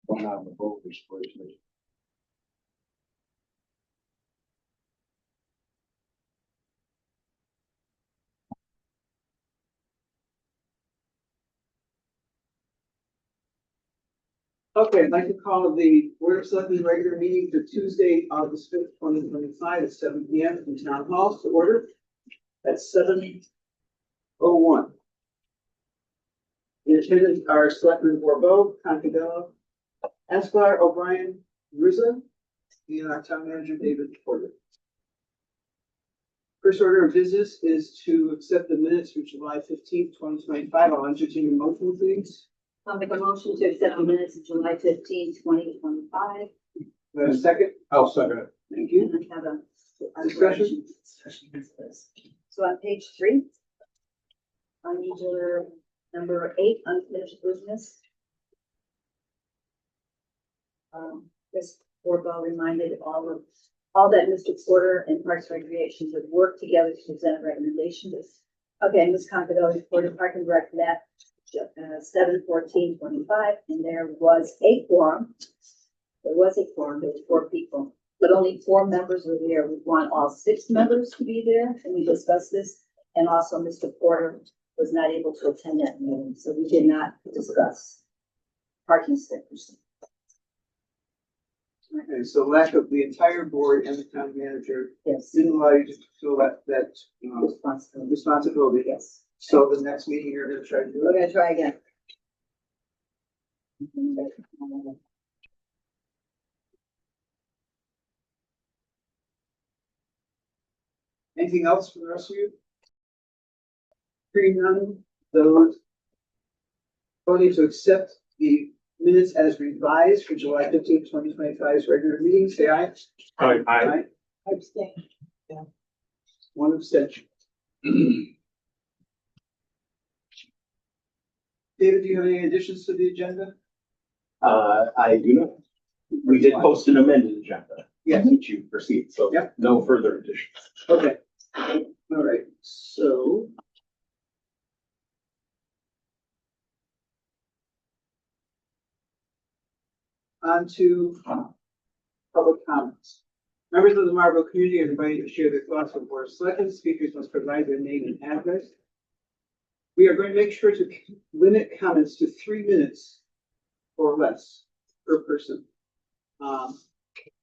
One out of the vote is first. Okay, I'd like to call the Board of Selectmen regular meeting for Tuesday, August 5th, 2025 at 7 p.m. in Town Hall to order at 7:01. In attendance are Selectmen Borbeau, Concadello, Esquire, O'Brien, Rizzo, and our Town Manager, David Porter. First order of business is to accept the minutes for July 15th, 2025. I'll entertain a motion, please. I'll make a motion to accept the minutes of July 15, 2025. Do I have a second? I'll second it. Thank you. And I have a Discussion? So on page 3, on your number 8, unfinished business. This board well reminded all that Mr. Porter and Parks and Recreation would work together to present recommendations. Okay, Ms. Concadello reported Park and Rec met 7/14/25, and there was a quorum. There was a quorum. There were 4 people, but only 4 members were there. We want all 6 members to be there, and we discussed this. And also, Mr. Porter was not able to attend that meeting, so we did not discuss parking stickers. Okay, so lack of the entire board and the town manager Yes, didn't allow you to fill that responsibility. responsibility. Yes, So the next meeting, you're gonna try to do we're it. gonna try again. Anything else for the rest of you? Hearing none, those voting to accept the minutes as revised for July 15th, 2025's regular meeting, say aye. Aye. Aye. Abstain. One abstention. David, do you have any additions to the agenda? I do not. We did post an amended agenda. Yes. Which you received, so Yep. no further additions. Okay. All right, so. On to public comments. Members of the Marlboro community are invited to share their thoughts with Board of Selectmen. Speakers must provide their name and address. We are going to make sure to limit comments to 3 minutes or less per person.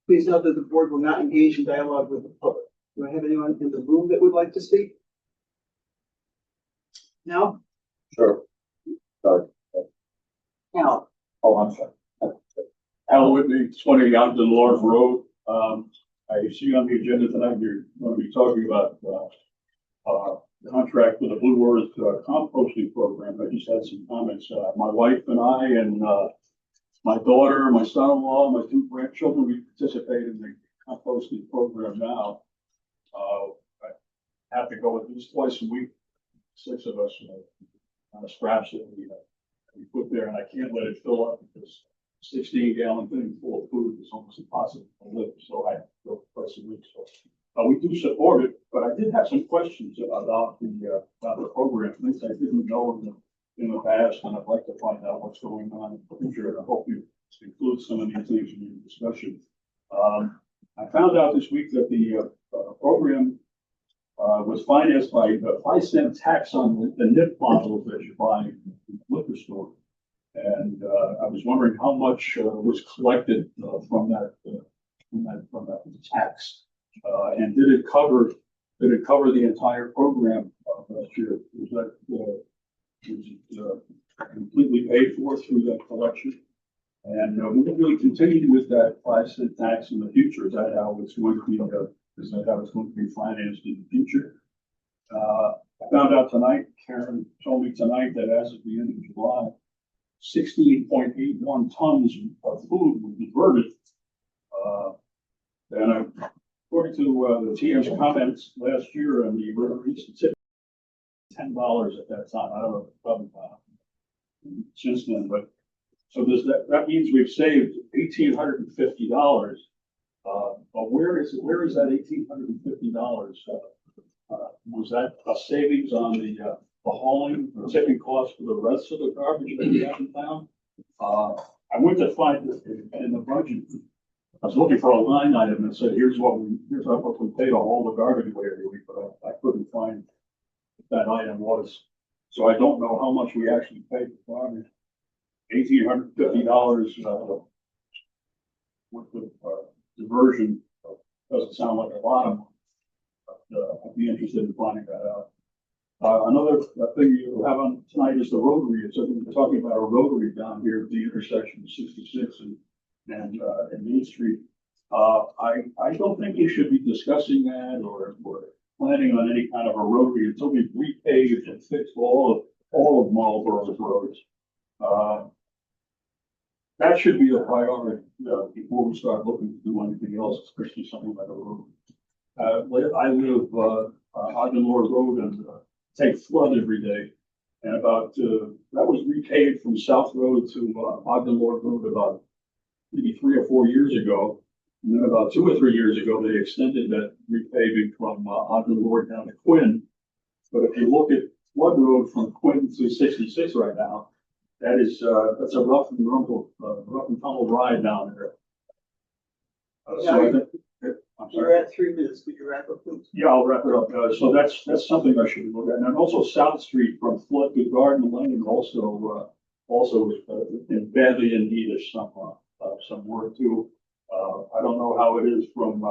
Please note that the board will not engage in dialogue with the public. Do I have anyone in the room that would like to speak? No? Sure. Sorry. Al? Oh, I'm sorry. Al Whitney, 20 Ogden Lord Road. I see on the agenda tonight, you're going to be talking about contract with the Blue Earth composting program. I just had some comments. My wife and I and my daughter, my son-in-law, my 2 grandchildren, we participate in the composting program now. I have to go at least twice a week. 6 of us on the scraps that we put there, and I can't let it fill up because 16-gallon thing full of food is almost impossible to live. So I go twice a week. So we do support it, but I did have some questions about the program, things I didn't know in the past, and I'd like to find out what's going on in the future. And I hope you include some of these things in your discussion. I found out this week that the program was financed by the 5-cent tax on the nip bottles that you buy in the liquor store. And I was wondering how much was collected from that tax, and did it cover the entire program last year? Was it completely paid for through that collection? And will we continue with that 5-cent tax in the future? Is that how it's going to be? Is that how it's going to be financed in the future? I found out tonight. Karen told me tonight that as of the end of July, 16.81 tons of food was diverted. And according to the TM's comments last year on the River East tip, $10 at that time. I don't know, probably since then, but so that means we've saved $1,850. But where is that $1,850? Was that a savings on the hauling, the tipping cost for the rest of the garbage that we have in town? I went to find it in the budget. I was looking for a line item that said, here's what we pay to haul the garbage away every week, but I couldn't find what that item was. So I don't know how much we actually pay for garbage. $1,850, with the, diversion. Doesn't sound like a lot of money, but, I'd be interested in finding that out. Another thing you have on tonight is the rotary. It's, we're talking about a rotary down here at the intersection of 66 and Main Street. I don't think you should be discussing that or planning on any kind of a rotary until we've repaved and fixed all of Marlboro's roads. That should be a priority, before we start looking to do anything else, especially something like a road. I live, Ogden Lord Road and, take flood every day. And about, that was repaved from South Road to, Ogden Lord Road about maybe 3 or 4 years ago. And then about 2 or 3 years ago, they extended that repaving from, Ogden Lord down to Quinn. But if you look at Flood Road from Quinn to 66 right now, that is, that's a rough and tumble ride down there. So I think, I'm sorry. You're at 3 minutes, but you're at, please. Yeah, I'll wrap it up. So that's something I should look at. And then also South Street from Flood to Garden Lane also is badly in need of some work too. I don't know how it is from,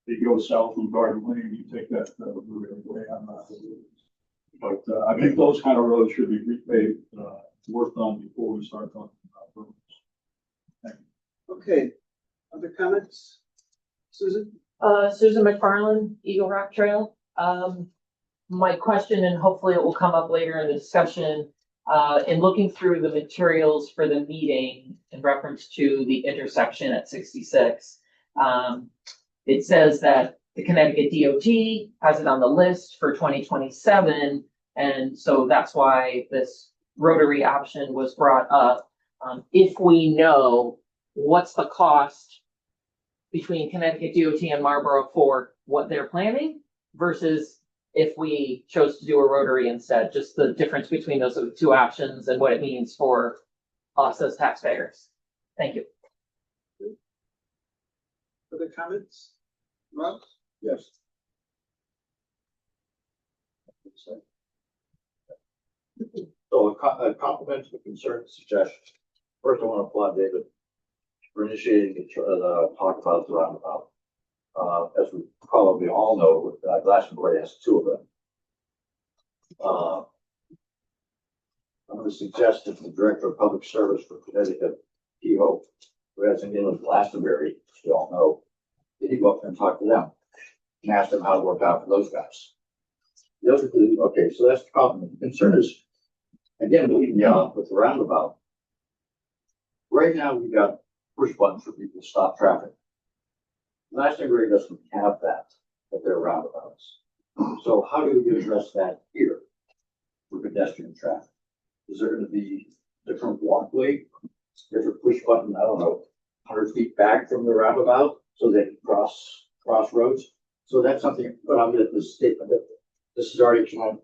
you go south from Garden Lane, you take that route away. I'm not. But I think those kind of roads should be repaved, worked on before we start talking about roads. Thank you. Okay, other comments? Susan? Susan McFarland, Eagle Rock Trail. My question, and hopefully it will come up later in the discussion, in looking through the materials for the meeting in reference to the intersection at 66, it says that the Connecticut DOT has it on the list for 2027. And so that's why this rotary option was brought up. If we know what's the cost between Connecticut DOT and Marlboro for what they're planning versus if we chose to do a rotary instead, just the difference between those two options and what it means for us as taxpayers. Thank you. Other comments? Rob? Yes. So a compliment to the concern suggestion. First, I want to applaud David for initiating the talk about the roundabout. As we probably all know, Glastonbury has 2 of them. I'm going to suggest that the Director of Public Service for Connecticut, PO, who has an in with Glastonbury, as we all know, that he go up and talk to them and ask them how to work out for those guys. The other thing, okay, so that's the problem. The concern is, again, with the roundabout. Right now, we've got push buttons for people to stop traffic. Glastonbury doesn't have that at their roundabouts. So how do we address that here for pedestrian traffic? Is there going to be different walkway, different push button, I don't know, 100 feet back from the roundabout so they can cross roads? So that's something, but I'm at this statement that this is already come up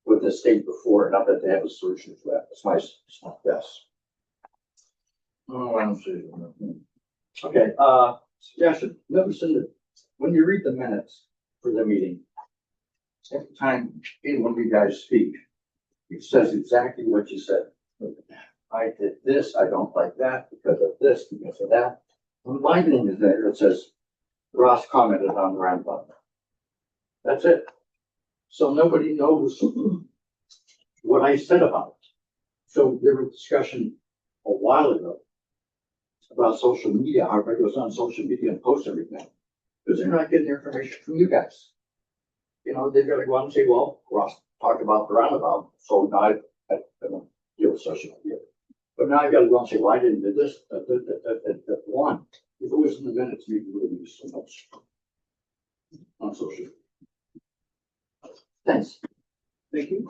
with the state before, not that they have a solution for that. It's my guess. Oh, I don't see. Okay, suggestion. Listen to, when you read the minutes for the meeting, every time any one of you guys speak, it says exactly what you said. I did this, I don't like that because of this, because of that. And my thing is there, it says, Ross commented on the roundabout. That's it. So nobody knows what I said about it. So there was discussion a while ago about social media, how everybody goes on social media and posts everything. Because they're not getting their information from you guys. You know, they've got to go out and say, well, Ross talked about the roundabout, so now I don't deal with social media. But now I got to go and say, well, I didn't do this, that one. If it was in the minutes, we would lose so much on social media. Thanks. Thank you.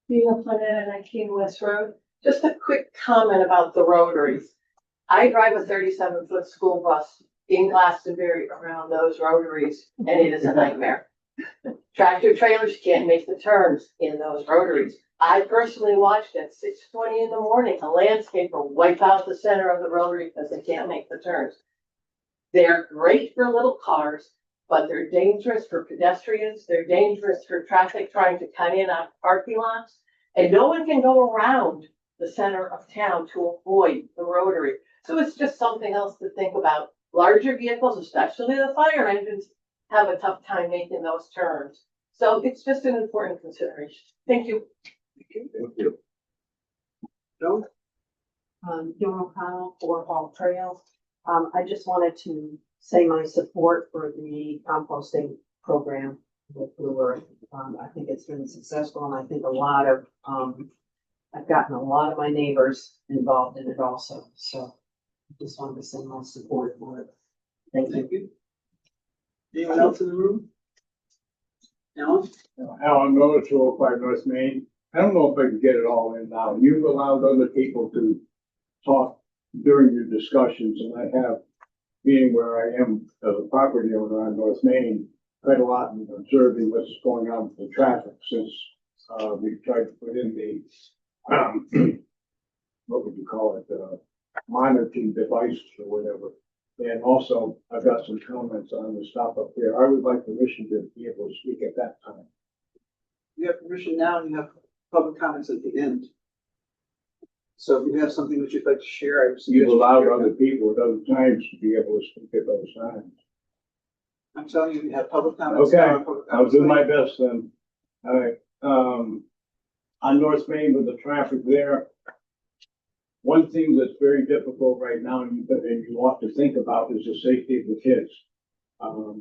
Being a and I King West Road, just a quick comment about the rotaries. I drive a 37-foot school bus in Glastonbury around those rotaries, and it is a nightmare. Tractor trailers can't make the turns in those rotaries. I personally watched at 6:20 in the morning, a landscaper wipe out the center of the rotary because they can't make the turns. They're great for little cars, but they're dangerous for pedestrians. They're dangerous for traffic trying to cut in on parking lots. And no one can go around the center of town to avoid the rotary. So it's just something else to think about. Larger vehicles, especially the fire engines, have a tough time making those turns. So it's just an important consideration. Thank you. Thank you. Joe? Joan O'Connell for Hall Trails. I just wanted to say my support for the composting program with Blue Earth. I think it's been successful and I think I've gotten a lot of my neighbors involved in it also. So I just wanted to say my support for it. Thank you. Thank you. Anyone else in the room? Alan? Alan Miller, 205 North Main. I don't know if I can get it all in now. You've allowed other people to talk during your discussions, and I have, being where I am as a property owner on North Main, quite a lot in observing what's going on with the traffic since we tried to put in the, what would you call it, monitoring devices or whatever. And also, I've got some comments on the stop up there. I would like permission to be able to speak at that time. You have permission now and you have public comments at the end. So if you have something that you'd like to share, I would suggest. You've you allowed share other that. people at other times to be able to speak at those times. I'm telling you, you have public comments. Okay, now, public I'll comments do my later. best then. All right, on North Main with the traffic there, one thing that's very difficult right now and you ought to think about is the safety of the kids.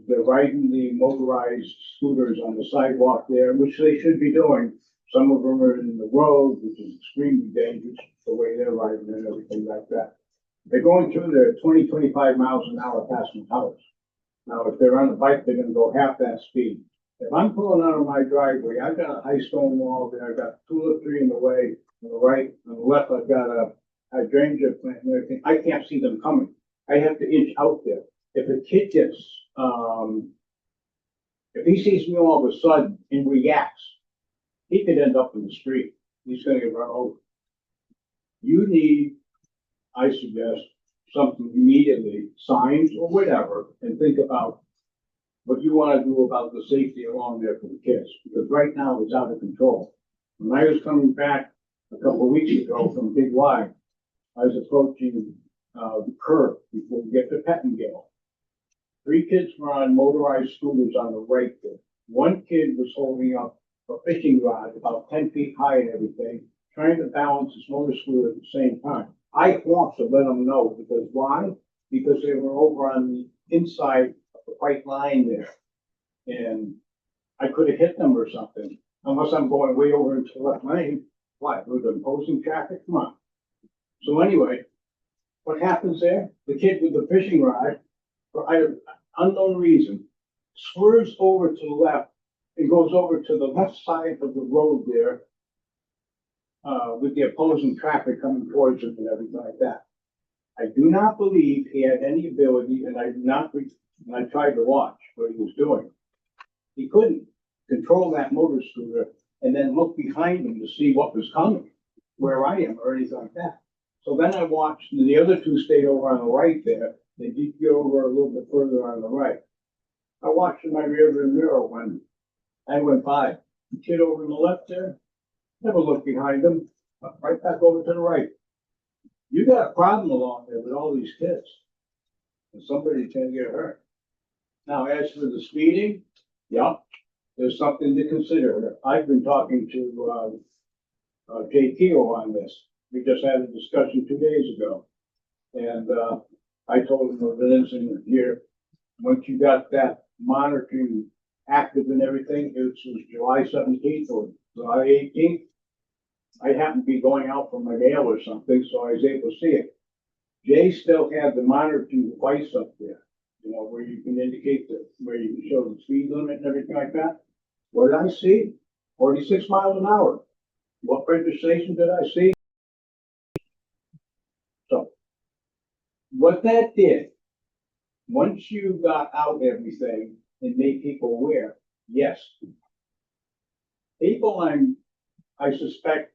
They're riding the motorized scooters on the sidewalk there, which they should be doing. Some of them are in the road, which is extremely dangerous, the way they're riding and everything like that. They're going through there 20, 25 miles an hour past my house. Now, if they're on a bike, they're gonna go half that speed. If I'm pulling out of my driveway, I've got a high stone wall there, I've got tulip tree in the way, on the right, on the left, I've got a hydrangea plant and everything. I can't see them coming. I have to inch out there. If a kid gets, if he sees me all of a sudden and reacts, he could end up in the street. He's gonna get run over. You need, I suggest, something immediately, signs or whatever, and think about what you wanna do about the safety along there for the kids, because right now it's out of control. When I was coming back a couple of weeks ago from Big Y, I was approaching, the curb before we get to Pettingale. 3 kids were on motorized scooters on the right there. One kid was holding up a fishing rod about 10 feet high and everything, trying to balance his motor scooter at the same time. I want to let them know, because why? Because they were over on the inside of the white line there. And I could have hit them or something, unless I'm going way over into the left lane. Why? With opposing traffic? Come on. So anyway, what happens there? The kid with the fishing rod, for either unknown reason, swerves over to the left and goes over to the left side of the road there, with the opposing traffic coming towards him and everything like that. I do not believe he had any ability, and I tried to watch what he was doing. He couldn't control that motor scooter and then look behind him to see what was coming, where I am or anything like that. So then I watched, and the other 2 stayed over on the right there. They did get over a little bit further on the right. I watched in my rearview mirror when I went by. The kid over on the left there, never looked behind him, right back over to the right. You got a problem along there with all these kids. And somebody's gonna get hurt. Now, as for the speeding, yeah, there's something to consider. I've been talking to, Jay Keogh on this. We just had a discussion 2 days ago. And, I told him of an incident here. Once you got that monitoring active and everything, it was July 17th or July 18th. I happened to be going out for my mail or something, so I was able to see it. Jay still had the monitoring device up there, you know, where you can indicate where you can show the speed limit and everything like that. What did I see? 46 miles an hour. What registration did I see? So, what that did, once you got out everything and made people aware, Yes. People I suspect,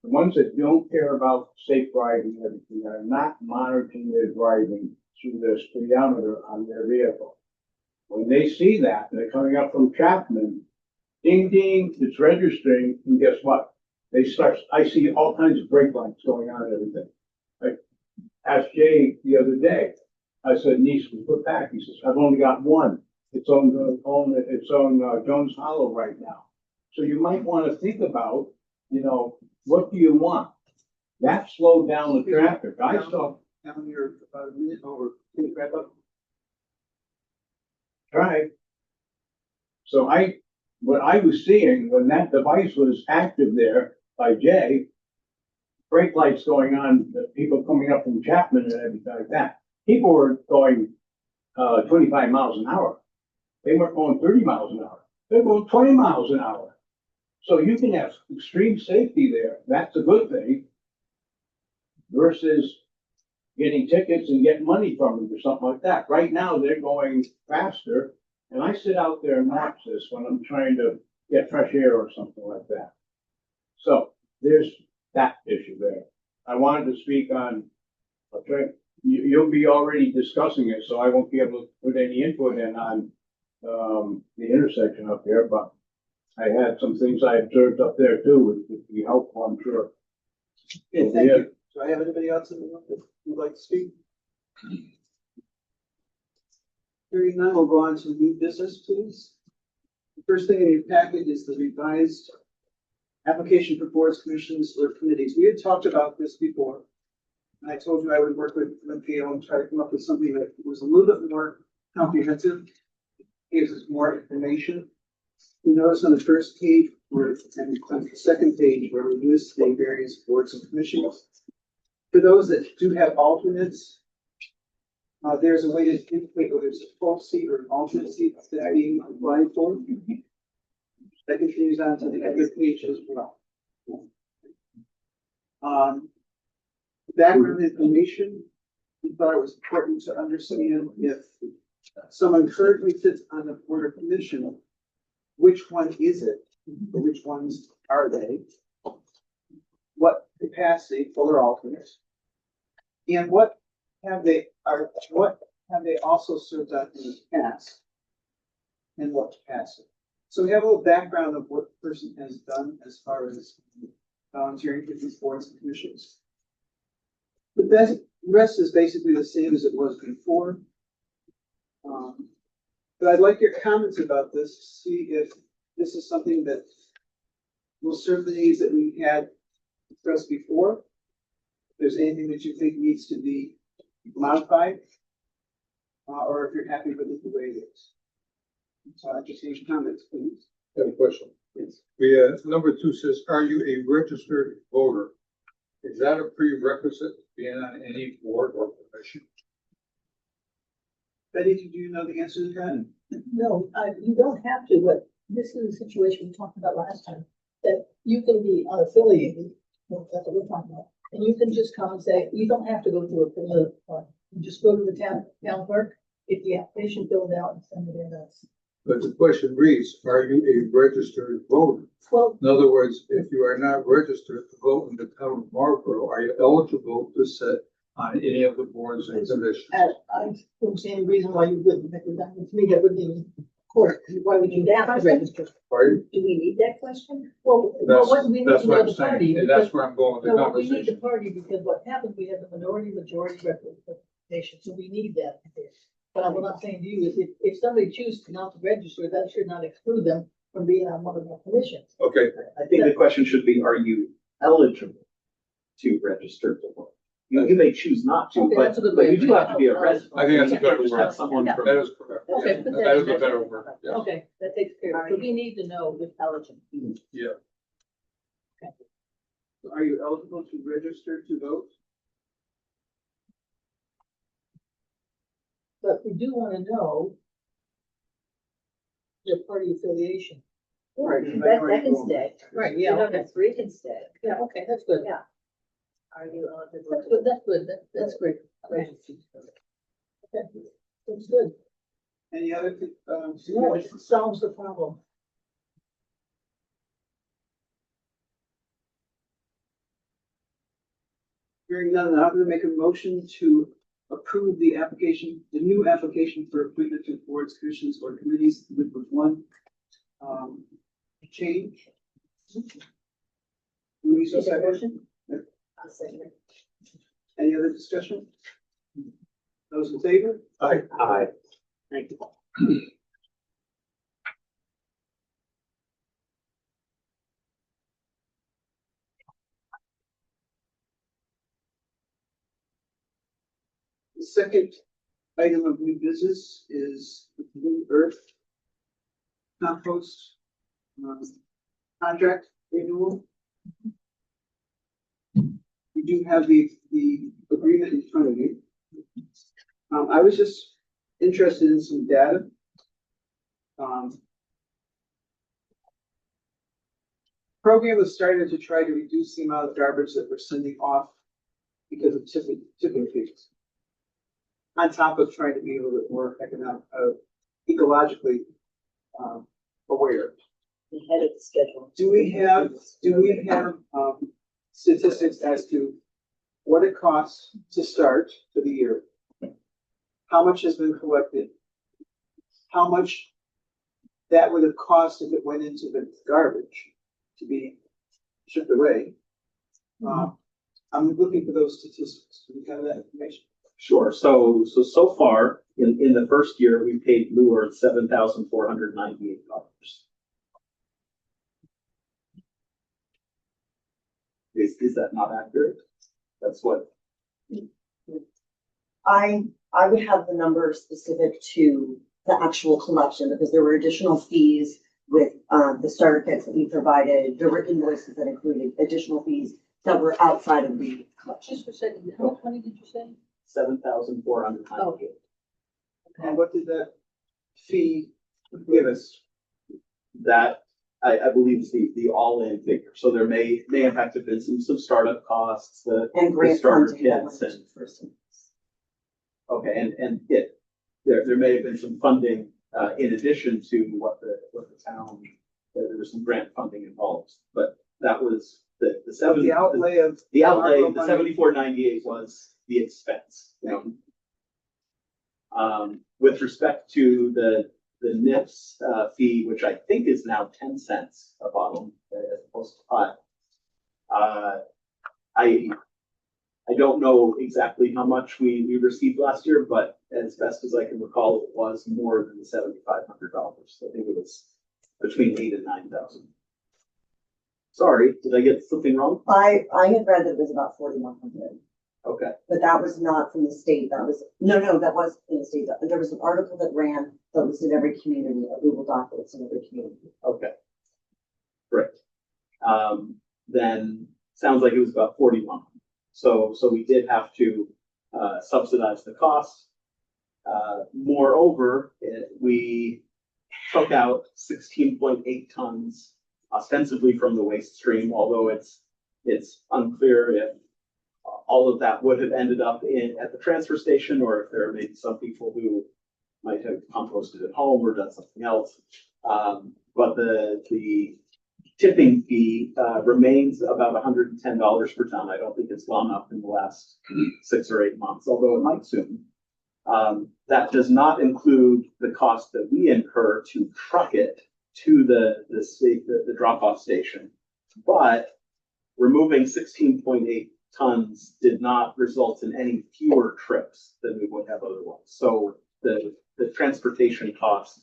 the ones that don't care about safe driving and everything are not monitoring their driving through their speedometer on their vehicle. When they see that, they're coming up from Chapman, ding, ding, it's registering, and guess what? I see all kinds of brake lights going on and everything. I asked Jay the other day, I said, niece, we put back. He says, I've only got one. It's on Jones Hollow right now. So you might want to think about, what do you want? That slowed down the traffic. I saw, Down here about a minute over, can you wrap up? try. So what I was seeing when that device was active there by Jay, brake lights going on, the people coming up from Chapman and everything like that. People were going 25 miles an hour. They weren't going 30 miles an hour. They're going 20 miles an hour. So you can have extreme safety there. That's a good thing. Versus getting tickets and getting money from them or something like that. Right now, they're going faster. And I sit out there and watch this when I'm trying to get fresh air or something like that. So there's that issue there. I wanted to speak on, okay, you'll be already discussing it, so I won't be able to put any input in on the intersection up there, but I had some things I observed up there too, which would be helpful, I'm sure. Okay, thank you. Do I have anybody else in the room that would like to speak? Hearing none, we'll go on to new business, please. The first thing in your packet is the revised application for boards, commissions, or committees. We had talked about this before. And I told you I would work with Gail and try to come up with something that was a little bit more comprehensive, gives us more information. You notice on the first page, and on the second page, where we list the various boards and commissions. For those that do have alternates, there's a way to indicate whether it's a full seat or an alternate seat that's being applied for. That continues on to the other page as well. Background information, we thought it was important to understand if someone currently sits on the board or commission, which one is it? Or which ones are they? What capacity, full or alternate? And what have they also served on in the past? And what capacity? So we have a little background of what the person has done as far as volunteering for these boards and commissions. The rest is basically the same as it was before. But I'd like your comments about this, to see if this is something that will serve the needs that we had expressed before. If there's anything that you think needs to be modified, or if you're happy with it the way it is. So I just need your comments, please. I have a question. Yes. Number 2 says, are you a registered voter? Is that a prerequisite to being on any board or commission? Betty, did you know the answer to that? No, you don't have to, but this is a situation we talked about last time, that you can be unaffiliated, well, that's what we're talking about. And you can just come and say, you don't have to go to a political party. You just go to the town clerk, get the application filled out and send it in to us. But the question reads, are you a registered voter? Well, In other words, if you are not registered to vote in the town of Marlborough, are you eligible to sit on any of the boards and commissions? I don't see any reason why you wouldn't, because that would, to me, that would be in court. Why would you have to register? Pardon? Do we need that question? Well, what we need That's to what know I'm the saying, party. and because- that's where I'm going with the No, we need the conversation. party because what happens, we have the majority representation, so we need that. But what I'm saying to you is if somebody chooses not to register, that should not exclude them from being on one of our commissions. Okay, I think the question should be, are you eligible to register to vote? You may choose not to, Okay, but that's a good but way you of do putting have to it. be a resident. I think that's a You better can't just have word. someone Yeah. from- that is correct. Okay, Yes, but that is a that's- better word, yes. Okay, that takes care of it. So we need to know if eligible. Yeah. Are you eligible to register to vote? But we do want to know your party affiliation. Right. That can stay. Right, You know, the 3 can stay. Yeah, okay, that's good. Yeah. Are you eligible? That's good, that's good, that's great. Okay, that's good. Any other, No, it solves the problem. hearing none, I'm gonna make a motion to approve the application, the new application for appointment to boards, commissions, or committees with one, change. Louise, Make a second. motion? I'll second it. Any other discussion? Those in favor? Aye. Thank you. The second item of new business is the Blue Earth compost contract renewal. You do have the agreement in front of you. I was just interested in some data. Program was started to try to reduce the amount of garbage that we're sending off because of tipping fees. On top of trying to be a little bit more economic, ecologically aware. Ahead of the schedule. Do we have statistics as to what it costs to start for the year? How much has been collected? How much that would have cost if it went into the garbage to be shipped away? I'm looking for those statistics. Do we have that information? Sure. So far, in the first year, we paid Blue Earth $7,498. Is that not accurate? That's what, I would have the number specific to the actual collection because there were additional fees with the starter kits that we provided. There were invoices that included additional fees that were outside of the collection. Just for a second, how much money did you say? $7,498. And what did that fee give us? That I believe is the all-in figure. So there may in fact have been some startup costs, And the grant starter funding that kits went and, to first. okay, and there may have been some funding in addition to what the town, there was some grant funding involved, but that was the The outlay of. the outlay, ARPA the money? 7498 was the expense. With respect to the NIPS fee, which I think is now 10 cents a bottle as opposed to 5. I don't know exactly how much we received last year, but as best as I can recall, it was more than the $7,500. I think it was between 8,000 and 9,000. Sorry, did I get something wrong? I had read that it was about 4,100, Okay, but that was not from the state. That was, no, that was in the state. There was an article that ran that was in every community, a Google Doc that's in every community. okay. Great. Then sounds like it was about 41. So we did have to subsidize the cost. Moreover, we took out 16.8 tons ostensibly from the waste stream, although it's unclear if all of that would have ended up at the transfer station, or if there are maybe some people who might have composted at home or done something else. But the tipping fee remains about $110 per ton. I don't think it's gone up in the last 6 or 8 months, although it might soon. That does not include the cost that we incur to truck it to the drop-off station. But removing 16.8 tons did not result in any fewer trips than we would have otherwise. So the transportation cost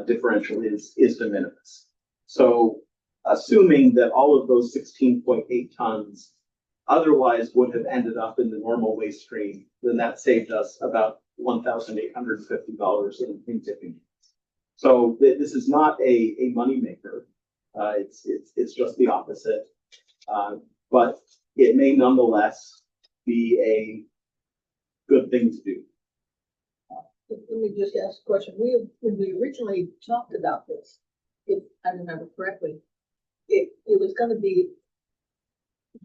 differential is de minimis. So assuming that all of those 16.8 tons otherwise would have ended up in the normal waste stream, then that saved us about $1,850 in tipping. So this is not a moneymaker. It's just the opposite. But it may nonetheless be a good thing to do. Let me just ask a question. When we originally talked about this, if I remember correctly, it was gonna be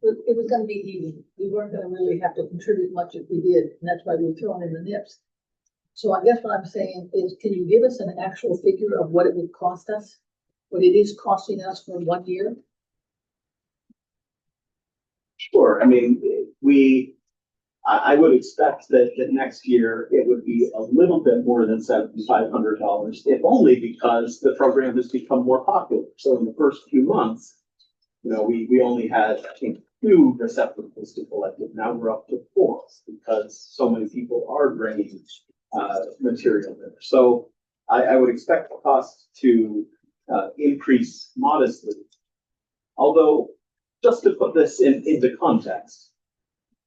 even. We weren't gonna really have to contribute much if we did, and that's why we were throwing in the NIPS. So I guess what I'm saying is, can you give us an actual figure of what it would cost us? What it is costing us for 1 year? Sure, I mean, I would expect that next year it would be a little bit more than $7,500, if only because the program has become more popular. So in the first few months, we only had, I think, 2 receptacles to collect it. Now we're up to 4 because so many people are bringing material there. So I would expect the cost to increase modestly. Although, just to put this into context,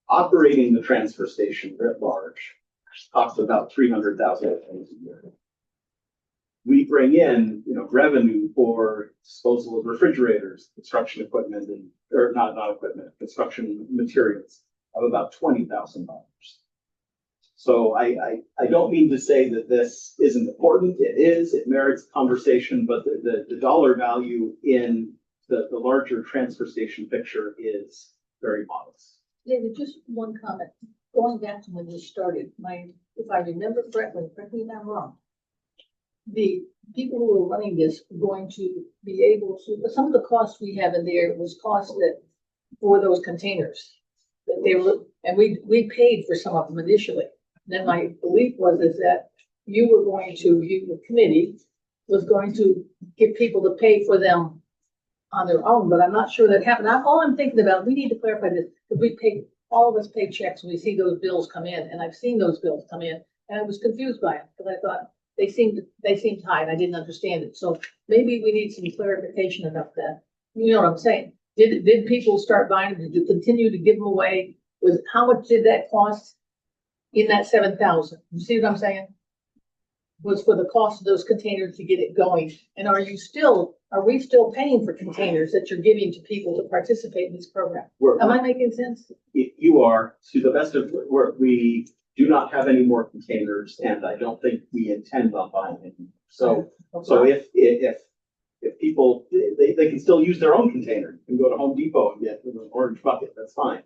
operating the transfer station writ large costs about $300,000 a year. We bring in, revenue for disposal of refrigerators, construction equipment, or not equipment, construction materials of about $20,000. So I don't mean to say that this isn't important. It is, it merits conversation, but the dollar value in the larger transfer station picture is very modest. David, just one comment. Going back to when you started, if I remember correctly, correct me if I'm wrong, the people who were running this were going to be able to, some of the costs we have in there was cost that for those containers. That they were, and we paid for some of them initially. Then my belief is that the committee was going to get people to pay for them on their own, but I'm not sure that happened. All I'm thinking about, we need to clarify this, because all of us pay checks when we see those bills come in, and I've seen those bills come in, and I was confused by it, because I thought they seemed high, and I didn't understand it. So maybe we need some clarification about that. You know what I'm saying? Did people start buying them? Did you continue to give them away? How much did that cost in that 7,000? You see what I'm saying? Was for the cost of those containers to get it going. And are we still paying for containers that you're giving to people to participate in this program? Am I making sense? You are, to the best of, we do not have any more containers, and I don't think we intend on buying any more. So if people, they can still use their own container. You can go to Home Depot and get an orange bucket, that's fine.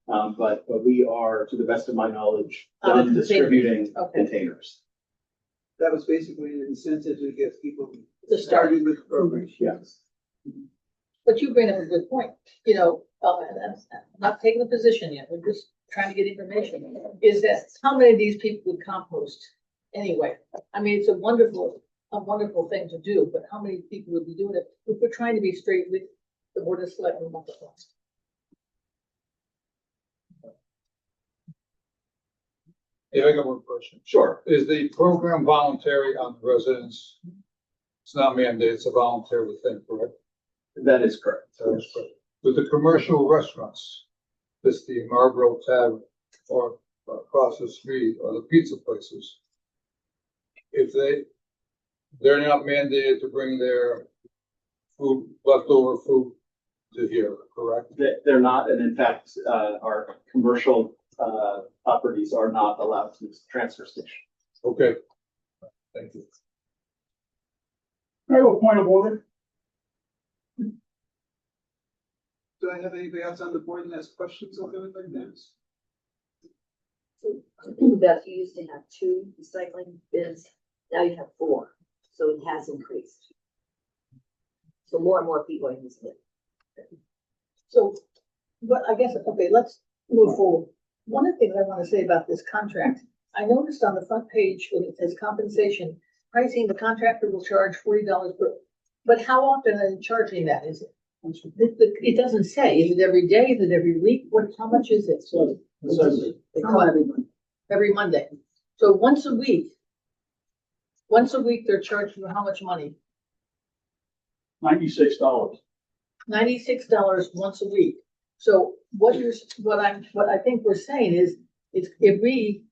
But we are, to the best of my knowledge, done distributing containers. That was basically an incentive to get people To start. started with the program. Yes. But you bring up a good point, and I'm not taking a position yet, we're just trying to get information, is that how many of these people would compost anyway? I mean, it's a wonderful thing to do, but how many people would be doing it? If we're trying to be straight with the Board of Selectmen about the cost. Yeah, I got one question. Sure. Is the program voluntary on the residents? It's not mandated, it's a voluntary thing, correct? That is correct. That is correct. With the commercial restaurants, this the Marlboro Tavern or across the street or the pizza places, if they're not mandated to bring their food, leftover food to here, correct? They're not, and in fact, our commercial properties are not allowed to use the transfer station. Okay. Thank you. I have a point of order. Do I have anybody else on the board that has questions of anything else? Beth, you used to have 2 recycling bins, now you have 4, so it has increased. So more and more people are using it. So, but I guess, okay, let's move forward. One of the things I want to say about this contract, I noticed on the front page when it says compensation, pricing, the contractor will charge $40 per, but how often are they charging that? Is it? It doesn't say. Is it every day? Is it every week? How much is it? So They come every month. every Monday. So once a week they're charging you how much money? $96. $96 once a week. So what I think we're saying is if we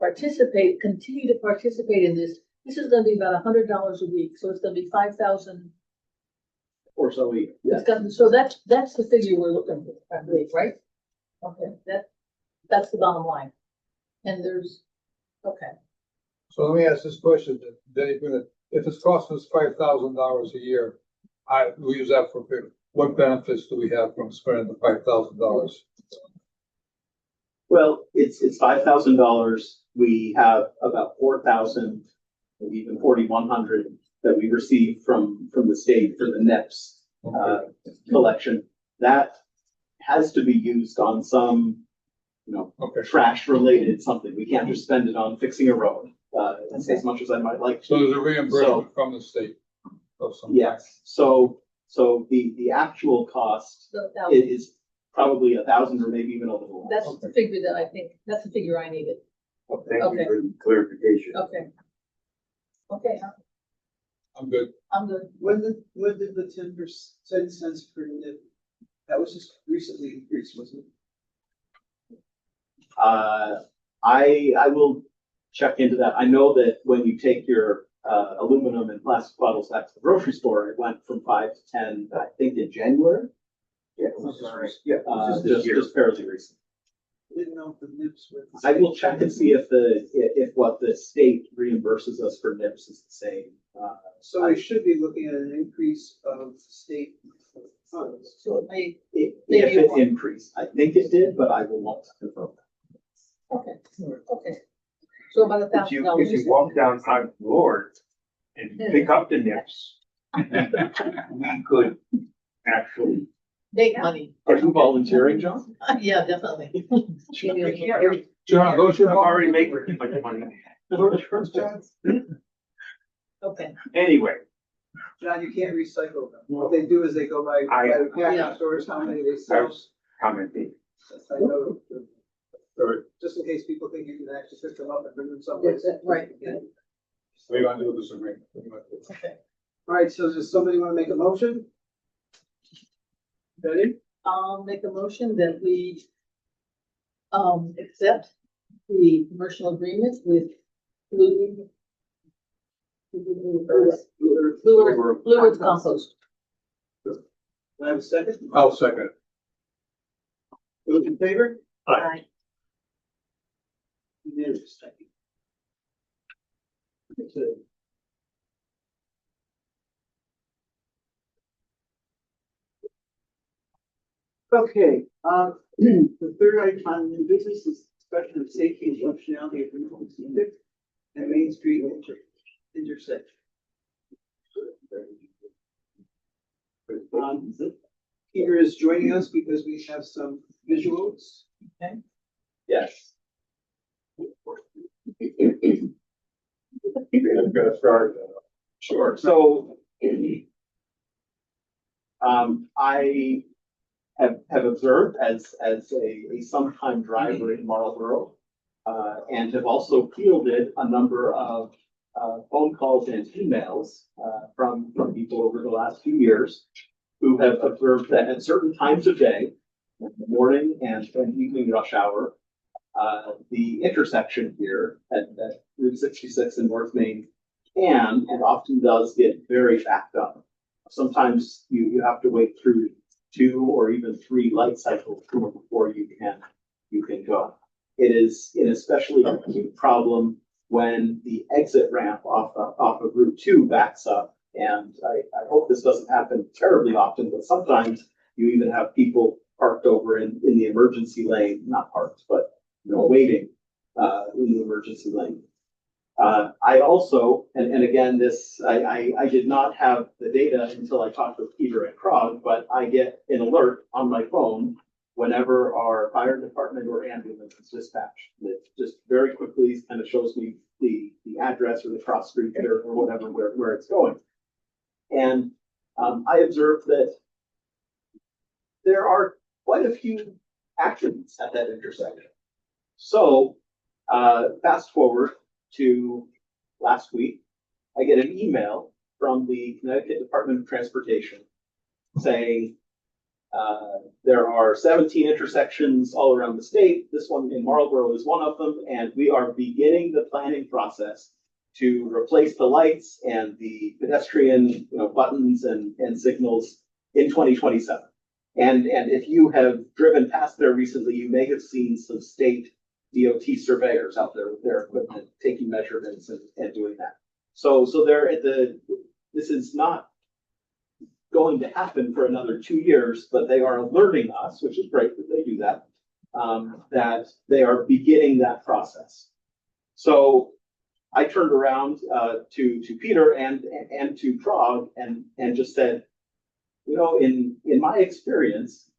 continue to participate in this is gonna be about $100 a week. So it's gonna be 5,000. Or so we, It's gonna, so that's the figure we're looking for, I believe, right? Okay, that's the bottom line. And okay. So let me ask this question, then if it's costing us $5,000 a year, we use that for, what benefits do we have from spending the $5,000? Well, it's $5,000. We have about 4,000, maybe even 4,100 that we received from the state for the NIPS collection. That has to be used on some, Okay. trash related something. We can't just spend it on fixing a road, as much as I might like to. So there's a reimbursement from the state of some kind. Yes, so the actual cost So that- is probably 1,000 or maybe even a little less. That's the figure that I think, that's the figure I needed. Thank Okay. you for the clarification. Okay. Okay, I'm good. I'm good. When did the 10 cents per nip, that was just recently increased, wasn't it? I will check into that. I know that when you take your aluminum and plastic bottles back to the grocery store, it went from 5 to 10, I think in January. Yeah, Just fairly recent. I didn't know if the nips were. I will check and see if what the state reimburses us for NIPS is the same. So we should be looking at an increase of state funds. So it may, If Maybe it more. increased, I think it did, but I will want to confirm that. okay, okay. So about If you, $1,000. if you walk down Front Lord and pick up the nips, we could actually. Make money. Are you volunteering, John? Yeah, definitely. John, those I'm are already making too much money. Okay, Anyway, John, you can't recycle them. What they do is they go by I- the Yeah. package stores, how many they I sell. was commenting. I know, Sorry, just in case people think you can actually pick them up and bring them someplace. right. we're gonna do this agreement. Okay. All right, so does somebody want to make a motion? Ready? I'll make a motion that we accept the commercial agreement with Blue Earth Compost. Do I have a second? I'll second it. Those in favor? Aye. Unanimous, thank you. Okay. Okay, the third item on new business is discussion of safety and functionality of Route 66 and Main Street intersection. Peter is joining us because we have some visuals. Yes. I'm gonna start. Sure. So, I have observed as a sometime driver in Marlboro, and have also fielded a number of phone calls and emails from people over the last few years who have observed that at certain times of day, the morning and evening rush hour, the intersection here at Route 66 in North Main can and often does get very backed up. Sometimes you have to wait through 2 or even 3 light cycles before you can go. It is an especially acute problem when the exit ramp off of Route 2 backs up. And I hope this doesn't happen terribly often, but sometimes you even have people parked over in the emergency lane, not parked, but waiting in the emergency lane. I also, and again, I did not have the data until I talked with Peter at Krog, but I get an alert on my phone whenever our fire department or ambulance is dispatched. It just very quickly kind of shows me the address or the cross street or whatever, where it's going. And I observed that there are quite a few accidents at that intersection. So fast forward to last week, I get an email from the Connecticut Department of Transportation saying there are 17 intersections all around the state. This one in Marlboro is one of them, and we are beginning the planning process to replace the lights and the pedestrian buttons and signals in 2027. And if you have driven past there recently, you may have seen some state DOT surveyors out there with their equipment taking measurements and doing that. So this is not going to happen for another 2 years, but they are alerting us, which is great that they do that, that they are beginning that process. So I turned around to Peter and to Prague and just said, you know, in my experience,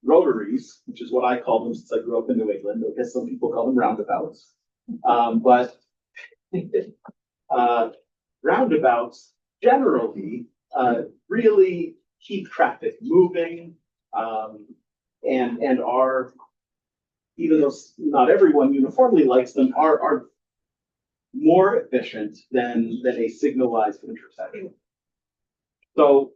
rotaries, which is what I call them since I grew up in New England. I guess some people call them roundabouts. But roundabouts generally really keep traffic moving and are, even though not everyone uniformly likes them, are more efficient than a signalized intersection. So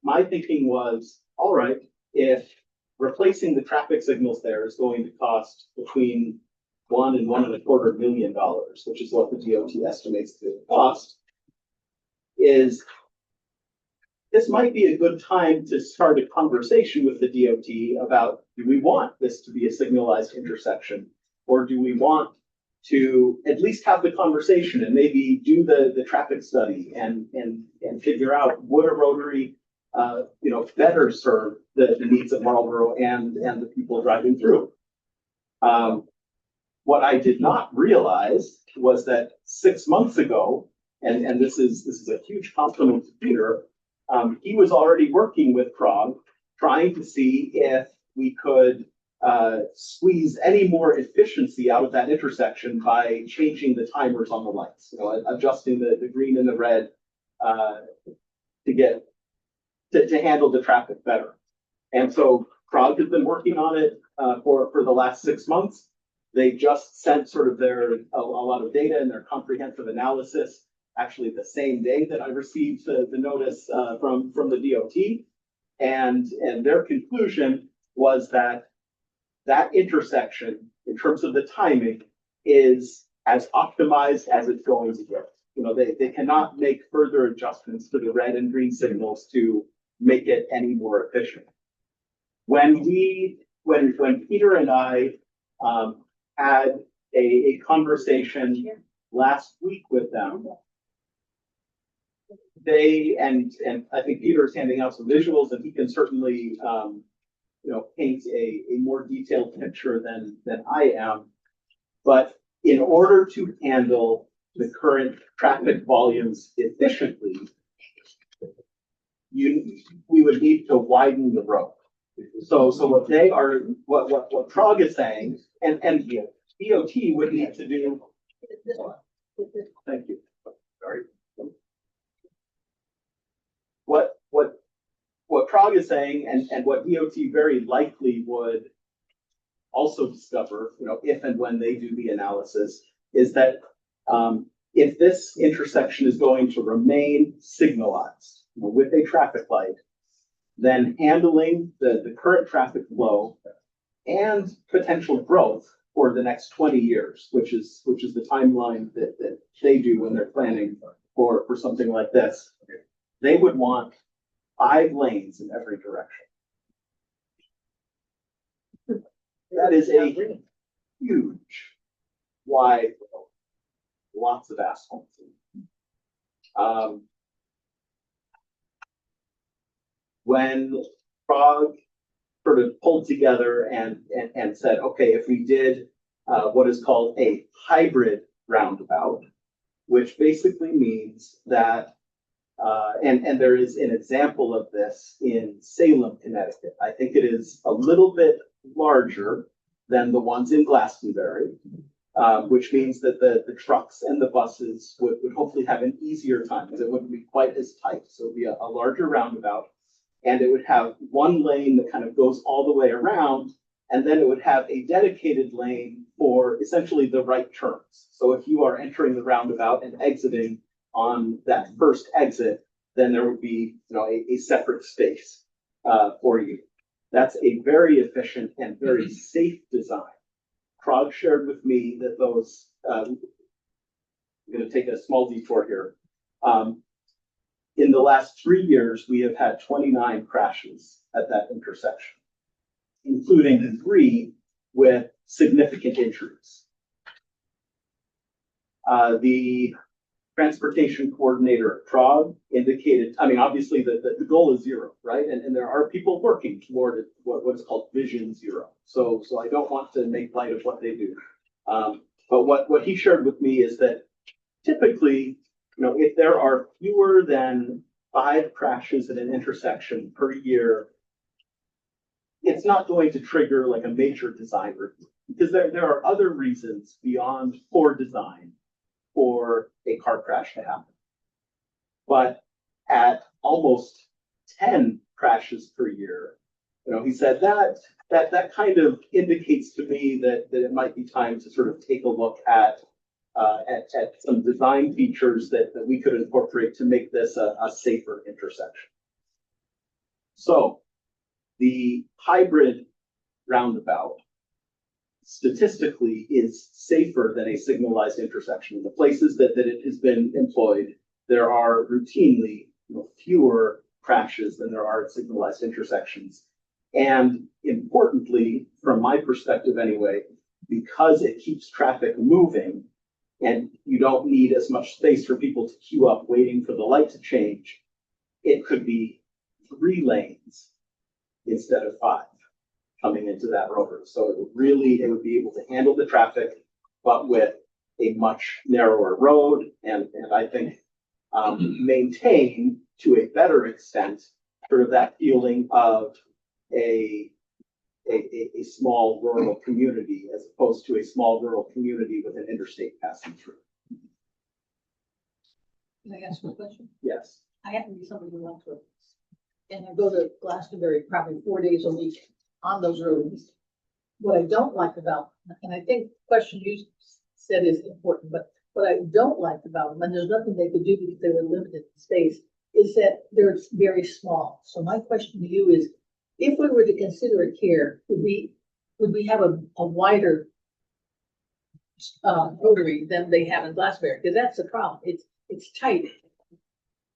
my thinking was, all right, if replacing the traffic signals there is going to cost between $1 and $1.25 million, which is what the DOT estimates to cost, is this might be a good time to start a conversation with the DOT about, do we want this to be a signalized intersection? Or do we want to at least have the conversation and maybe do the traffic study and figure out, would a rotary better serve the needs of Marlboro and the people driving through? What I did not realize was that 6 months ago, and this is a huge compliment to Peter, he was already working with Prague, trying to see if we could squeeze any more efficiency out of that intersection by changing the timers on the lights, adjusting the green and the red to handle the traffic better. And so Prague has been working on it for the last 6 months. They just sent sort of a lot of data and their comprehensive analysis actually the same day that I received the notice from the DOT. And their conclusion was that intersection, in terms of the timing, is as optimized as it's going to get. They cannot make further adjustments to the red and green signals to make it any more efficient. When Peter and I had a conversation last week with them, and I think Peter is handing out some visuals, and he can certainly paint a more detailed picture than I am. But in order to handle the current traffic volumes efficiently, we would need to widen the road. So what Prague is saying, and DOT would need to do. Thank you. Sorry. What Prague is saying, and what DOT very likely would also discover, if and when they do the analysis, is that if this intersection is going to remain signalized with a traffic light, then handling the current traffic flow and potential growth for the next 20 years, which is the timeline that they do when they're planning for something like this, they would want 5 lanes in every direction. That is a huge, wide road, lots of asphalt. When Prague sort of pulled together and said, okay, if we did what is called a hybrid roundabout, which basically means that, and there is an example of this in Salem, Connecticut. I think it is a little bit larger than the ones in Glastonbury, which means that the trucks and the buses would hopefully have an easier time because it wouldn't be quite as tight. So it would be a larger roundabout, and it would have one lane that kind of goes all the way around, and then it would have a dedicated lane for essentially the right turns. So if you are entering the roundabout and exiting on that first exit, then there would be a separate space for you. That's a very efficient and very safe design. Prague shared with me that those, I'm going to take a small detour here. In the last 3 years, we have had 29 crashes at that intersection, including 3 with significant injuries. The transportation coordinator at Prague indicated, I mean, obviously the goal is zero, right? And there are people working toward it, what is called vision zero. So I don't want to make light of what they do. But what he shared with me is that typically, if there are fewer than 5 crashes at an intersection per year, it's not going to trigger like a major design review, because there are other reasons beyond poor design for a car crash to happen. But at almost 10 crashes per year, he said that kind of indicates to me that it might be time to sort of take a look at some design features that we could incorporate to make this a safer intersection. So the hybrid roundabout statistically is safer than a signalized intersection. In the places that it has been employed, there are routinely fewer crashes than there are at signalized intersections. And importantly, from my perspective anyway, because it keeps traffic moving and you don't need as much space for people to queue up waiting for the light to change, it could be 3 lanes instead of 5 coming into that rotary. So it would be able to handle the traffic, but with a much narrower road, and I think maintain to a better extent sort of that feeling of a small rural community as opposed to a small rural community with an interstate passing through. Can I ask you a question? Yes. I happen to be somebody who wants to, and I go to Glastonbury probably 4 days a week on those roads. What I don't like about, and I think the question you said is important, but what I don't like about them, and there's nothing they could do because they were limited in space, is that they're very small. So my question to you is, if we were to consider it here, would we have a wider rotary than they have in Glastonbury? Because that's the problem. It's tight.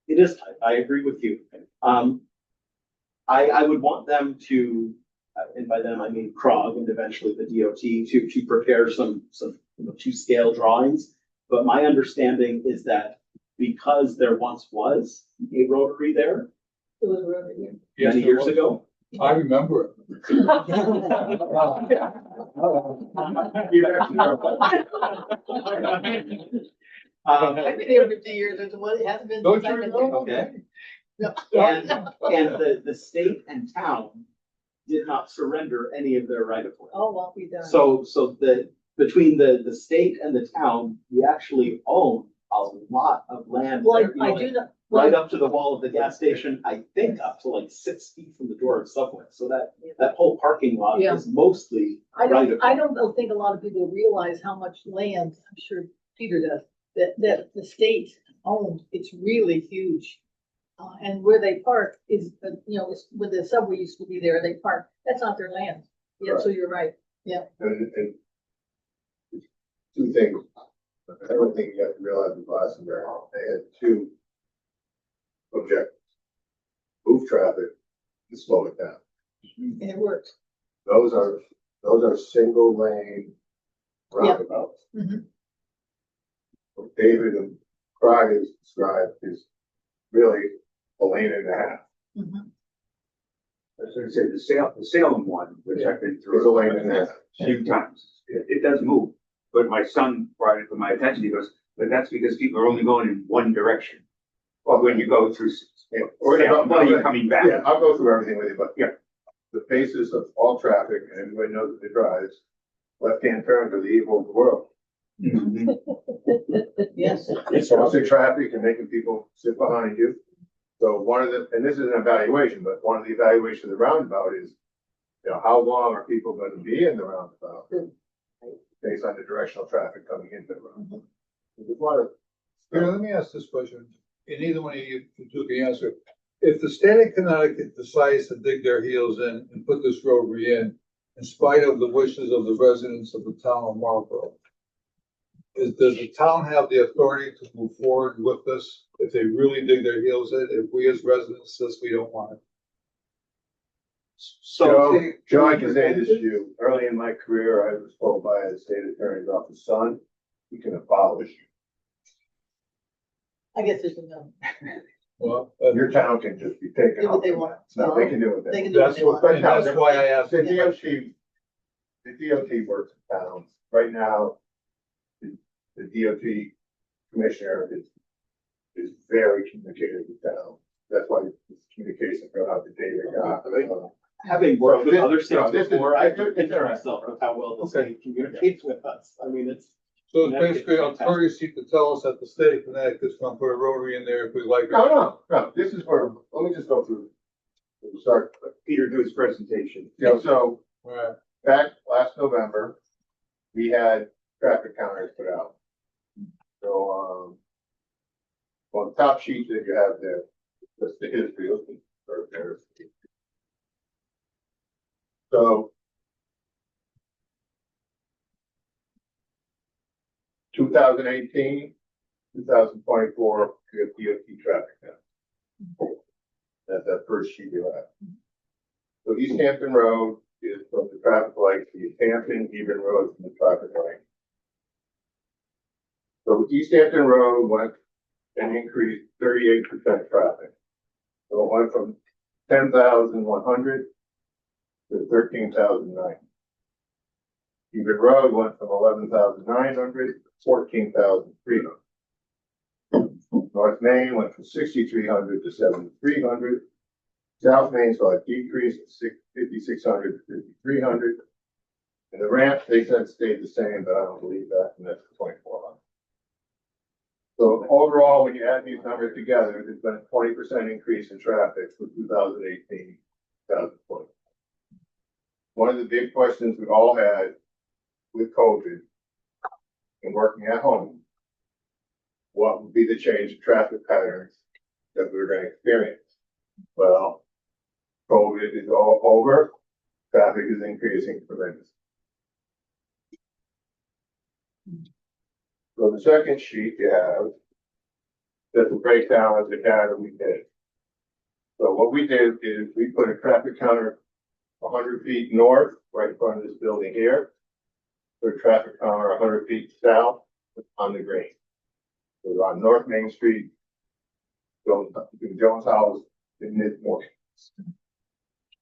It is tight. I agree with you. I would want them to, and by them I mean Krog and eventually the DOT, to prepare some to scale drawings. But my understanding is that because there once was a rotary there There was a rotary here. many years ago. I remember it. I've been here 50 years. There's one, it hasn't been. Don't you remember? Okay. No. And the state and town did not surrender any of their right of way. Oh, well, we done. So between the state and the town, we actually own a lot of land. Well, there, I do not. right up to the wall of the gas station, I think up to like 6 feet from the door of Subway. So that whole parking lot Yeah. is mostly I right of. I don't think a lot of people realize how much land, I'm sure Peter does, that the state owns. It's really huge. And where they park is, it's where the subway used to be there, they park, that's not their land. Yeah, so you're right. Yeah. And 2 things. I don't think you have to realize in Glastonbury, they had 2 objectives. Move traffic and slow it down. And it worked. Those are single lane roundabouts. Mhm. What David and Craig has described is really a lane and a half. Mhm. I was gonna say, the Salem one, which I've been It's a through lane and a half. a few times, it does move. But my son brought it to my attention, he goes, but that's because people are only going in one direction. Well, when you go through, Yeah. Salem, well, you're coming back. Yeah, I'll go through everything with you, but. Yeah. The basis of all traffic, and everybody knows that it drives, left-hand turns are the evil of the world. Yes. It's causing traffic and making people sit behind you. So and this is an evaluation, but one of the evaluations of the roundabout is, how long are people going to be in the roundabout? Based on the directional traffic coming into the roundabout. There's a lot of- Here, let me ask this question, and either one of you two can answer. If the state of Connecticut decides to dig their heels in and put this rotary in spite of the wishes of the residents of the town of Marlborough, does the town have the authority to move forward with this if they really dig their heels in, if we as residents says we don't want it? So Joe, I can say this to you, early in my career, I was told by the state attorney's office, son, you can abolish I guess there's a no. Well, Your town can just be taken Do what off. they want. No, they can do what They they can want. do what that's they what, want. and that's why I asked. The DOT works in towns. Right now, the DOT commissioner is very communicative with town. That's why this communication go out to David. Having worked with So other this- states no, this is- before, I this can is picture interesting. myself of how well the state communicates with us. I mean, it's. So it's basically on courtesy to tell us that the state of Connecticut's gonna put a rotary in there if we like it. No, this is where, let me just go through. We'll start, Peter do his presentation. so Right. back last November, we had traffic counters put out. So, on the top sheet that you have there, that's the history of the, or there's. So. 2018, 2024, we have DOT traffic now. That's that first sheet you have. So East Hampton Road is from the traffic light to East Hampton, Even Road from the traffic light. So East Hampton Road went and increased 38% traffic. So it went from 10,100 to 13,009. Even Road went from 11,900 to 14,300. North Main went from 6,300 to 7,300. South Main saw a decrease of 5,600 to 5,300. And the ramp, they said stayed the same, but I don't believe that, and that's 2,400. So overall, when you add these numbers together, there's been a 20% increase in traffic from 2018 to 2020. One of the big questions we all had with COVID and working at home, what would be the change in traffic patterns that we were going to experience? Well, COVID is all over. Traffic is increasing tremendously. So the second sheet you have, that's a breakdown of the data we did. So what we did is we put a traffic counter 100 feet north, right in front of this building here. Put a traffic counter 100 feet south on the green. So we're on North Main Street, between Jones House and mid-morning.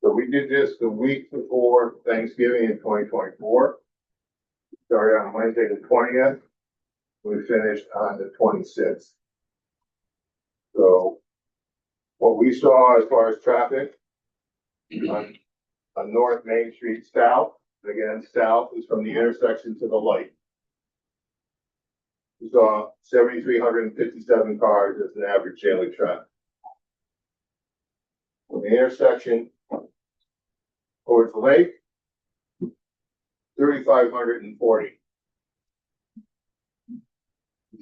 So we did this the week before Thanksgiving in 2024. Started on Wednesday the 20th. We finished on the 26th. So what we saw as far as traffic on North Main Street south, again, south is from the intersection to the light. We saw 7,357 cars as an average daily traffic. From the intersection towards the lake, 3,540.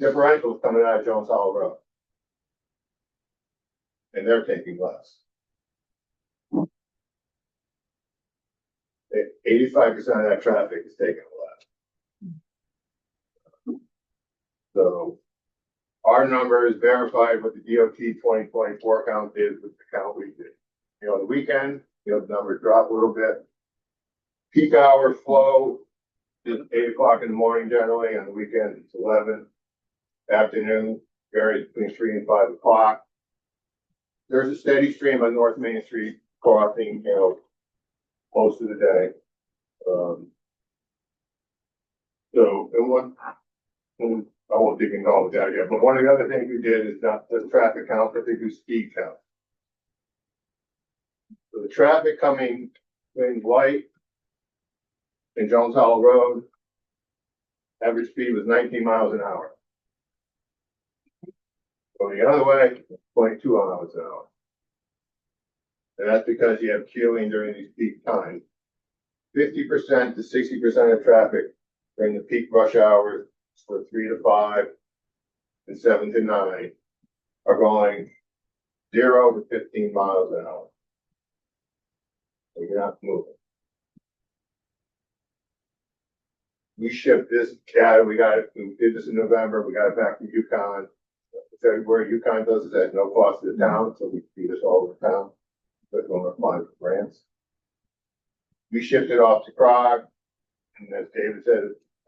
Differentials coming out of Jones Hollow Road. And they're taking less. 85% of that traffic is taking left. So our number is verified with the DOT 2024 count is with the count we did. You know, the weekend, the numbers drop a little bit. Peak hour flow is 8 o'clock in the morning generally, and the weekend it's 11. Afternoon varies between 3 and 5 o'clock. There's a steady stream on North Main Street crossing, most of the day. And I won't dig into all of that yet, but one of the other things we did is not the traffic count, but they do speed count. So the traffic coming in White and Jones Hollow Road, average speed was 19 miles an hour. Going the other way, 22 miles an hour. And that's because you have queuing during these peak times. 50% to 60% of traffic during the peak rush hours for 3 to 5 and 7 to 9 are going 0 to 15 miles an hour. So you're not moving. We shipped this data, we did this in November, we got it back from Yukon. February, Yukon does this at no cost to the town, so we feed this all over town. But we'll apply for grants. We shipped it off to Prague, and as David said,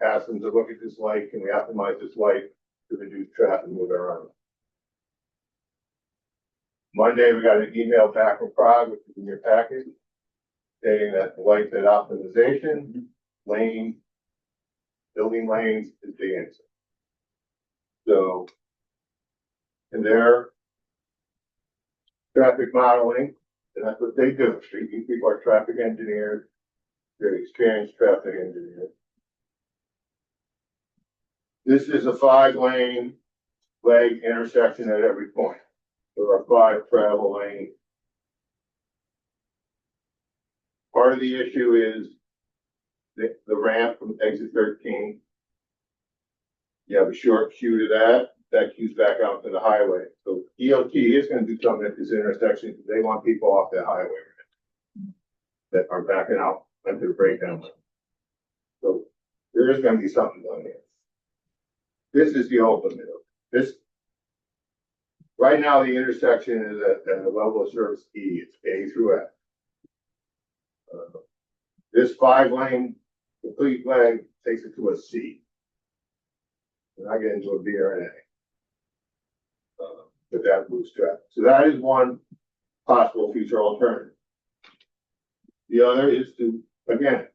asked them to look at this light, can we optimize this light to reduce traffic and move it around? Monday, we got an email back from Prague, which is in your package, stating that the light bit optimization, lane, building lanes is the answer. So, in their traffic modeling, and that's what they do. These people are traffic engineers, they're experienced traffic engineers. This is a 5-lane leg intersection at every point. There are 5 travel lanes. Part of the issue is the ramp from exit 13. You have a short queue to that queues back out to the highway. So DOT is going to do something at this intersection because they want people off that highway that are backing out into the breakdown. So there is going to be something done here. This is the ultimate. This right now the intersection is at a level of service E. It's A through F. This 5-lane complete leg takes it to a C. And I get into a B or an A. But that moves traffic. So that is one possible future alternative. The other is to, again,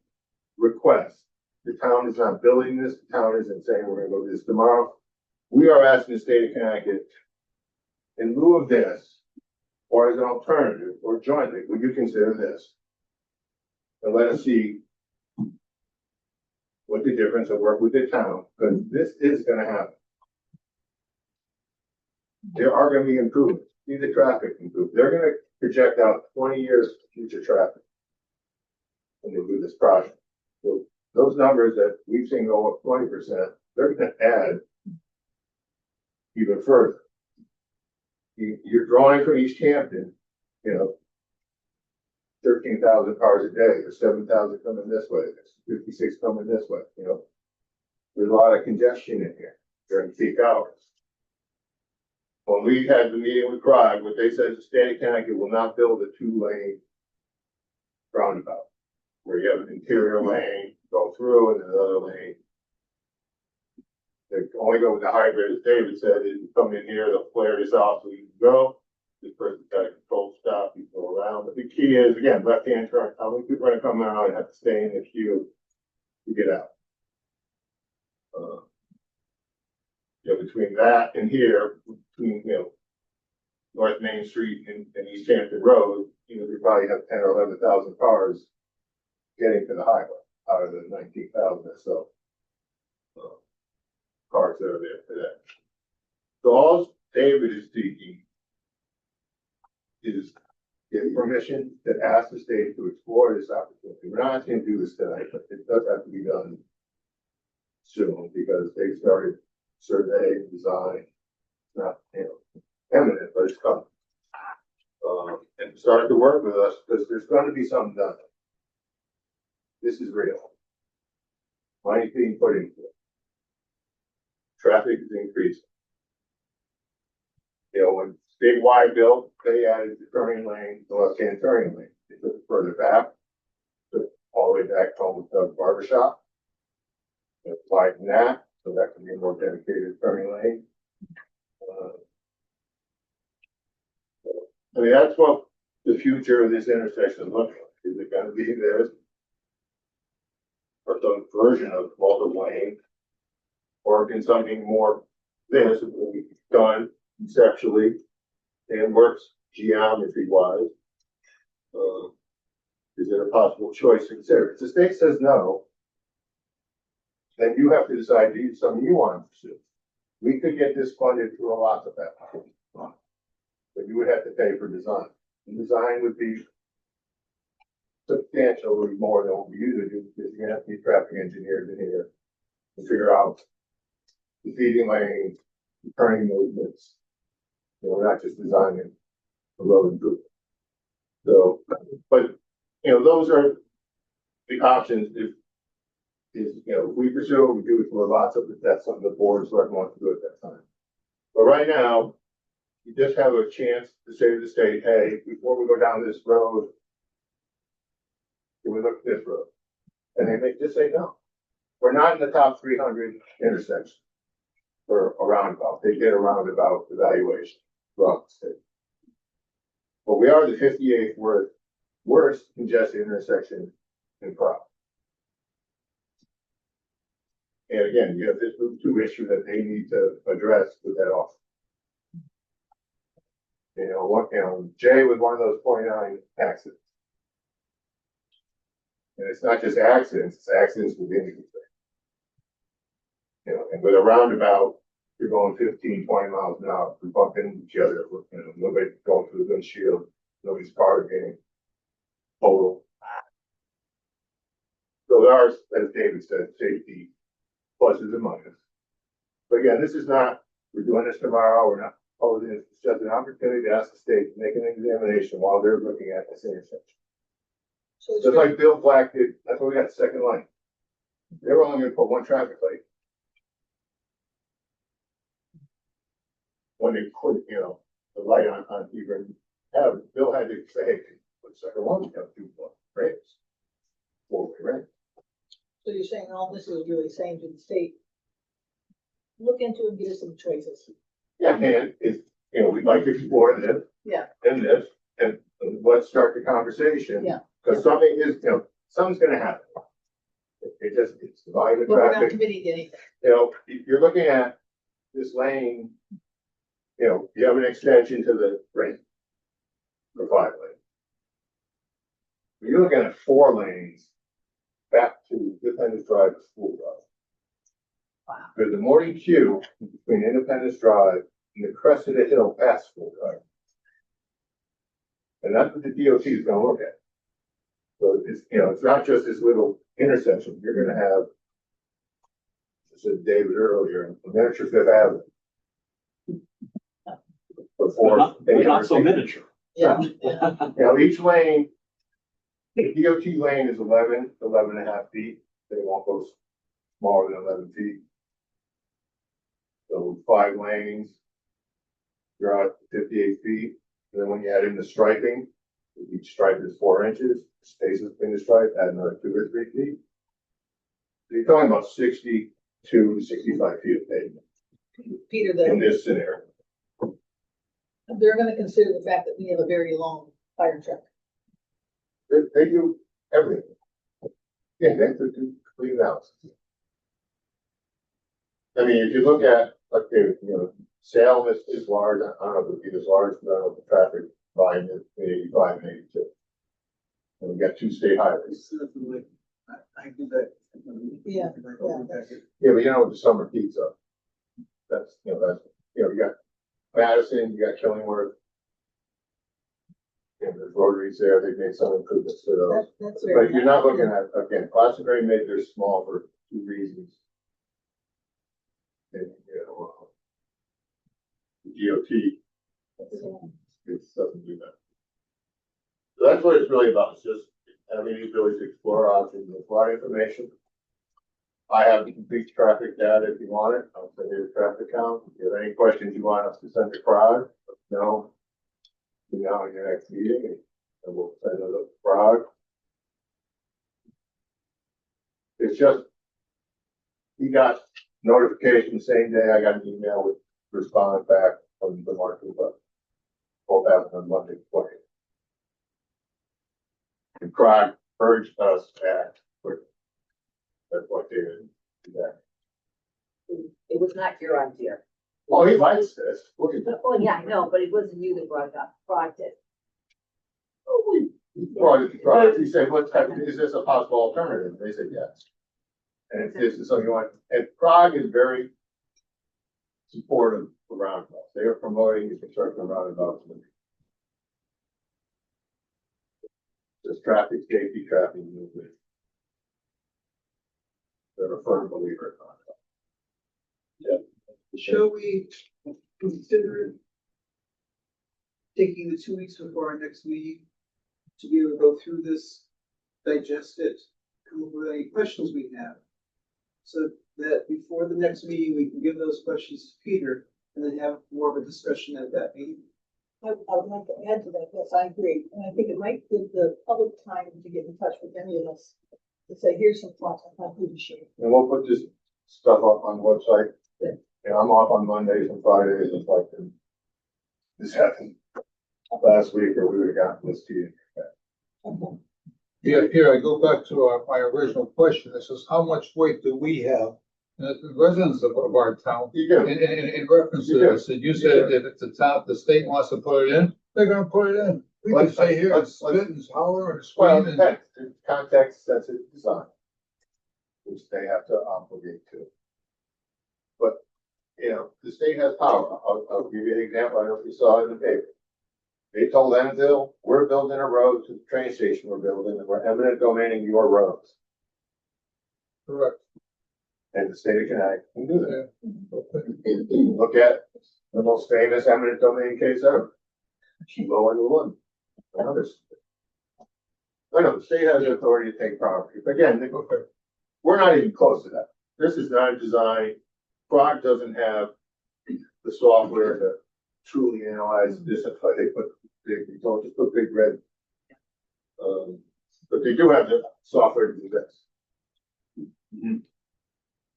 request. The town is not building this. The town isn't saying we're going to go do this tomorrow. We are asking the state of Connecticut, in lieu of this, or as an alternative, or jointly, would you consider this? And let us see what the difference of work with the town, because this is going to happen. There are going to be improvements. See the traffic improve. They're going to project out 20 years of future traffic when they do this project. So those numbers that we've seen go up 20%, they're going to add even further. You're drawing from East Hampton, 13,000 cars a day. There's 7,000 coming this way. There's 56 coming this way. There's a lot of congestion in here during peak hours. When we had the meeting with CROG, what they said is the state of Connecticut will not build a 2-lane roundabout where you have an interior lane, go through, and another lane. They only go with the hybrid, as David said, is you come in here, they'll flare this off so you can go. This person's got a control stop, you go around. But the key is, again, left-hand turn. How many people are going to come out and have to stay in the queue to get out? Between that and here, between, North Main Street and East Hampton Road, we probably have 10 or 11,000 cars getting to the highway out of the 19,000 or so cars that are there today. So all David is seeking is get permission to ask the state to explore this opportunity. We're not asking to do this tonight, but it does have to be done soon because they started survey, design, not, eminent, but it's coming. And started to work with us because there's going to be something done. This is real. Money being put into it. Traffic is increasing. When statewide built, they added the turning lane, the left-hand turning lane. They took it further back, took it all the way back home with Doug's barbershop. They widened that, so that can be a more dedicated turning lane. That's what the future of this intersection looks like. Is it going to be this? Or some version of multiple lane? Or can something more this will be done conceptually and works geometry wise? Is it a possible choice to consider? If the state says no, then you have to decide to do something you want to pursue. We could get this funded through a lot of that, but you would have to pay for design. And design would be substantially more than what we usually do because you're gonna have to be traffic engineers in here to figure out the feeding lanes, the turning movements. We're not just designing a road improvement. So, but those are the options. If we pursue it, we do it for lots of it. That's something the board wants to do at that time. But right now, you just have a chance to say to the state, hey, before we go down this road, can we look at this road? And they may just say no. We're not in the top 300 intersections for a roundabout. They get a roundabout evaluation throughout the state. But we are the 58th worst congested intersection in Prague. And again, you have this Route 2 issue that they need to address with that off. Jay was one of those 49 accidents. And it's not just accidents, it's accidents with injuries. And with a roundabout, you're going 15, 20 miles an hour, we bump into each other, nobody going through the windshield, nobody's car getting total. So there are, as David said, safety pluses and minuses. But again, this is not, we're doing this tomorrow, we're not holding it, it's just an opportunity to ask the state to make an examination while they're looking at this intersection. So it's Just like Bill Black did, that's why we got the second lane. They were only gonna put one traffic light. When they put, the light on even have, Bill had to say, hey, put second one, you have 2 ramps. 4-way ramp. So you're saying all this is really saying to the state, look into and give us some choices. Yeah, and it's, we'd like to explore this. Yeah. And this, and let's start the conversation. Yeah. Because something is, something's gonna happen. It's the volume of But we're not traffic. committing to anything. You're looking at this lane, you have an extension to the ramp. For 5 lanes. But you're looking at 4 lanes back to Independence Drive to School Drive. Wow. There's a morning queue between Independence Drive and the crest of the hill past School Drive. And that's what the DOT is gonna look at. So it's, it's not just this little intersection, you're gonna have, as I said David earlier, a miniature Fifth Avenue. Before. Not so miniature. Yeah. Each lane, the DOT lane is 11 and a half feet. They won't go smaller than 11 feet. So 5 lanes, you're at 58 feet. And then when you add in the striping, each stripe is 4 inches, spaces between the stripe, add another 2 or 3 feet. So you're talking about 62 to 65 feet of pavement Peter, in this scenario. they're gonna consider the fact that we have a very long fire truck. They do everything. Yeah, they have to do complete analysis. I mean, if you look at, okay, Salem is large, I don't know if it would be as large, but I don't know if the traffic volume is 85 and 82. And we got 2 state highways. I do that. Yeah, Yeah, but with the summer peaks up. That's, you got Madison, you got Killingworth. And there's rotaries there, they've made some improvements to those. That's very. But you're not looking at, again, class of grade mid, they're small for 2 reasons. And, the DOT, it doesn't do that. So that's what it's really about, it's just having the ability to explore options, with a lot of information. I have the complete traffic data if you want it, I'll send you the traffic count. If you have any questions you want us to send to Prague, no. In your next meeting, and we'll send it to Prague. It's just, he got notification the same day I got an email with response back from the market, but both happened on Monday, 20th. And Prague urged us to act quickly. That's what they did. It was not your idea. Oh, he likes this. Look at that. Oh, yeah, I know, but it wasn't you that brought it up, Prague did. Oh, he brought it to Prague. He said, is this a possible alternative? They said, yes. And if this is something you want, and Prague is very supportive of roundabouts. They are promoting the construction of roundabouts. Just traffic safety, traffic movement. They're a firm believer in that. Shall we consider taking the 2 weeks before our next meeting to be able to go through this, digest it, come up with any questions we have? So that before the next meeting, we can give those questions to Peter and then have more of a discussion at that meeting. I would like to add to that, yes, I agree, and I think it might give the public time to get in touch with any of us. To say, here's some thoughts on how to share. And we'll put this stuff up on the website. Good. And I'm off on Mondays and Fridays, it's like this happened. last week, or we would have gotten this to you. Yeah, here I go back to my original question. It says, how much weight do we have? The residents of our town, You do. in reference to You do. this, and you said if it's the top, the state wants to put it in, they're gonna put it in. We can Let's- stay here and let's- spit and holler and Well, scream it and. depends. There's context-sensitive design, which they have to obligate to. But, you know, the state has power. I'll give you an example. I don't know if you saw it in the paper. They told Enfield, we're building a road to the train station we're building, and we're eminent domaining your roads. Correct. And the state of Connecticut can do that. Okay. Look at the most famous eminent domain case ever. Low and one. Others. I know, the state has the authority to take property. Again, Okay. we're not even close to that. This is not a design. Prague doesn't have the software to truly analyze this. That's why they don't just put big red. But they do have the software to do this.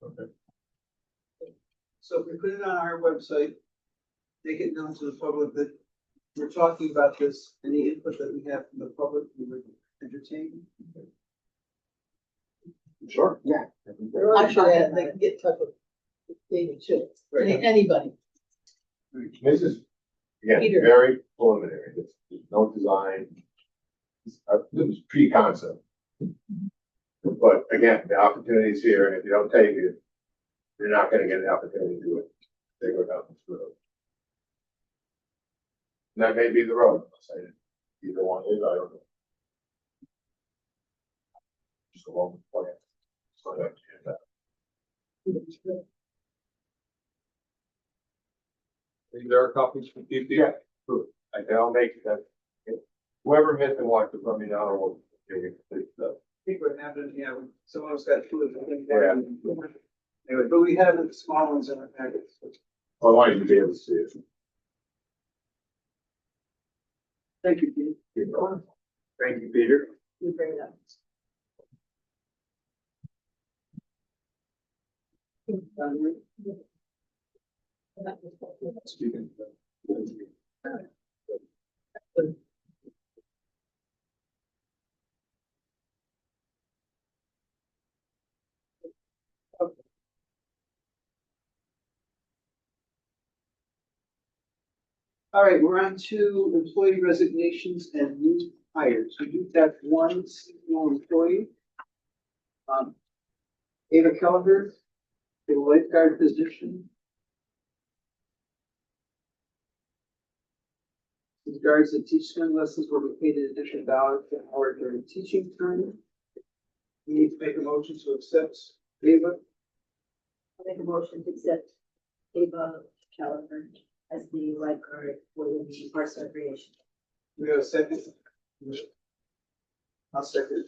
Okay. So if we put it on our website, make it known to the public that we're talking about this, any input that we have from the public, we would entertain. Sure. Yeah. I should add, they can get in touch with David too, anybody. This is, again, Peter. very preliminary. There's no design. This is pre-concept. But again, the opportunity is here, and if you don't take it, you're not gonna get the opportunity to do it. They go down this road. And that may be the road, I'm saying. Either one is, I don't know. Just a long plan. So I understand that. There are copies for people. Yeah, true. I'll make that. Whoever missed and watched it, let me know, and we'll take it. I think what happened, yeah, someone else got two of them. Yeah. Anyway, but we have the small ones in our packets. I wanted you to be able to see it. Thank you, Pete. Thank you, Peter. You bring it up. Speaking. All right, we're on to employee resignations and new hires. We do have one seasonal employee. Ava Kelleher, a lifeguard position. The guards that teach swim lessons will be paid an additional $1 per hour during teaching time. We need to make a motion to accept Ava. I'll make a motion to accept Ava Kelleher as the lifeguard for the Parks and Recreation. We have a second. I'll second.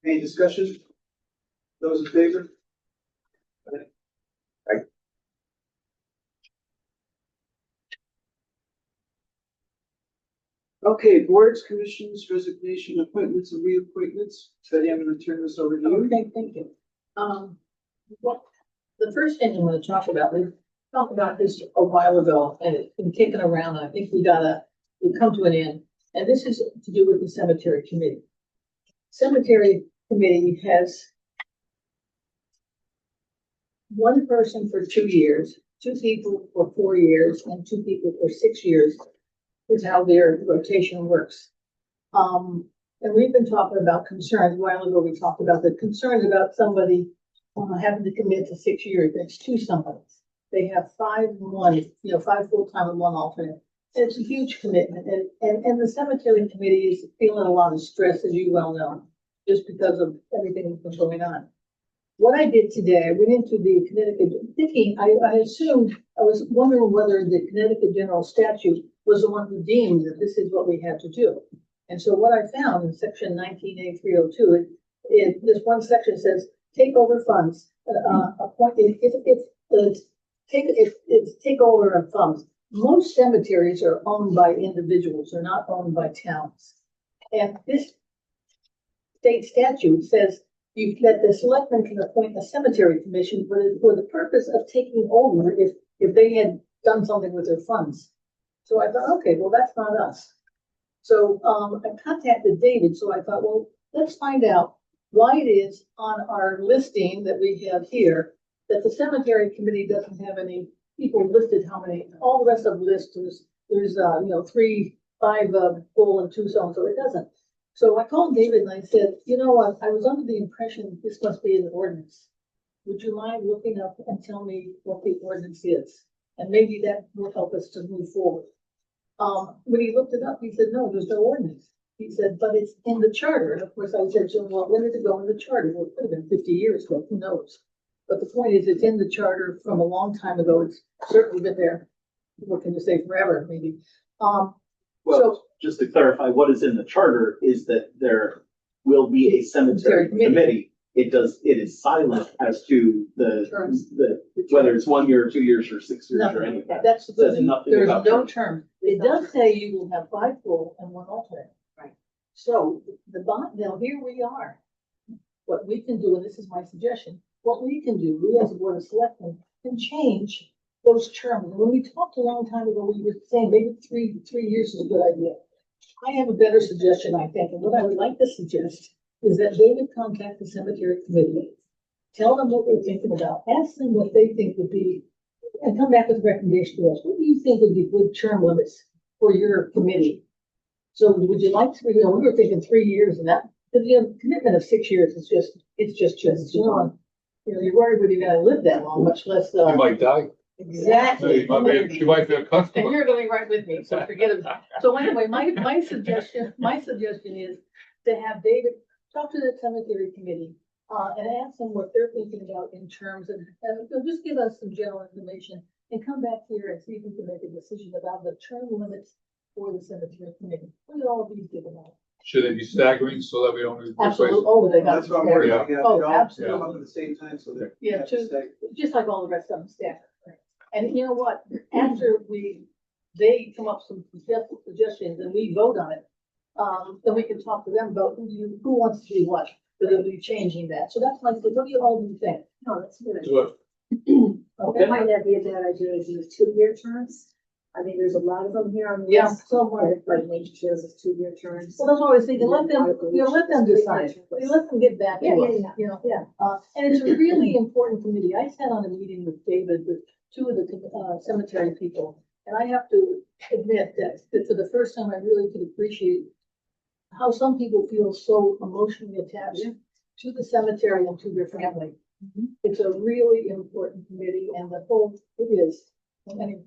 Any discussion? Those in favor? Aye. Okay, boards, commissions, resignation, appointments and reappointments. Betty, I'm gonna turn this over to you. Okay, thank you. What, the first thing I'm gonna talk about, we talked about this a while ago, and it's been kicking around, and I think we've come to an end. And this is to do with the cemetery committee. Cemetery committee has one person for 2 years, 2 people for 4 years, and 2 people for 6 years is how their rotation works. And we've been talking about concerns. A while ago, we talked about the concerns about somebody having to commit to 6 years. That's 2 somebodies. They have 5 and 1, 5 full-time and 1 alternate. And it's a huge commitment. And the cemetery committee is feeling a lot of stress, as you well know, just because of everything that's been going on. What I did today, I went into the Connecticut, thinking, I assumed, I was wondering whether the Connecticut general statute was the one who deemed that this is what we had to do. And so what I found in section 19A302, this one section says, take over funds, it's takeover of funds. Most cemeteries are owned by individuals, they're not owned by towns. And this state statute says that the selectmen can appoint a cemetery commission for the purpose of taking over if they had done something with their funds. So I thought, okay, well, that's not us. So, I contacted David, so I thought, well, let's find out why it is on our listing that we have here, that the cemetery committee doesn't have any people listed, how many, all the rest of the list, there's, 3, 5, full and 2 so it doesn't. So I called David and I said, you know what, I was under the impression this must be an ordinance. Would you mind looking up and tell me what the ordinance is? And maybe that will help us to move forward. When he looked it up, he said, no, there's no ordinance. He said, but it's in the charter. And of course, I said, so well, when did it go in the charter? Well, it could have been 50 years ago, who knows? But the point is, it's in the charter from a long time ago. It's certainly been there. What can you say, forever, maybe? Well, So- just to clarify, what is in the charter is that there will be a cemetery committee. It is silent as to Terms. whether it's 1 year, 2 years, or 6 years, or Nothing, anything. that's the Says good thing. nothing There's about no terms. term. It does say you will have 5 full and 1 alternate. Right. So the bond, now here we are. What we can do, and this is my suggestion, what we can do, we as a board of selectmen can change those terms. And when we talked a long time ago, we were saying maybe three years is a good idea. I have a better suggestion, I think, and what I would like to suggest is that they would contact the cemetery committee, tell them what we're thinking about, ask them what they think would be, and come back with a recommendation to us. What do you think would be good term limits for your committee? So would you like to, we were thinking 3 years and that, the commitment of 6 years is just, you're worried whether you're gonna live that long, much less, You might die. exactly. She might be a And customer. you're gonna be right with me, so forget it. So anyway, my suggestion is to have David talk to the cemetery committee, and ask them what they're thinking about in terms of, and they'll just give us some general information and come back here and see if we can make a decision about the term limits for the cemetery committee. What did all of these give about? Should they be staggering so that we don't lose? Absolutely, oh, they got. That's what I'm worried about. Oh, They all absolutely. come up at the same time, so they're. Yeah, just like all the rest of them stagger. And you know what, after they come up some suggestions and we vote on it, then we can talk to them about who wants to do what, whether they'll be changing that. So that's my, what do you all think? No, that's good. Do it. That might not be a bad idea to use 2-year terms. I mean, there's a lot of them here on the Yeah, list. somewhere. Like nature trails is 2-year terms. Well, that's what I was thinking, let them decide, let them get back to Yeah, us, yeah, yeah. And it's a really important committee. I sat on a meeting with David, with 2 of the cemetery people. And I have to admit that for the first time, I really could appreciate how some people feel so emotionally attached to the cemetery and to their family. It's a really important committee and it is. Anyway,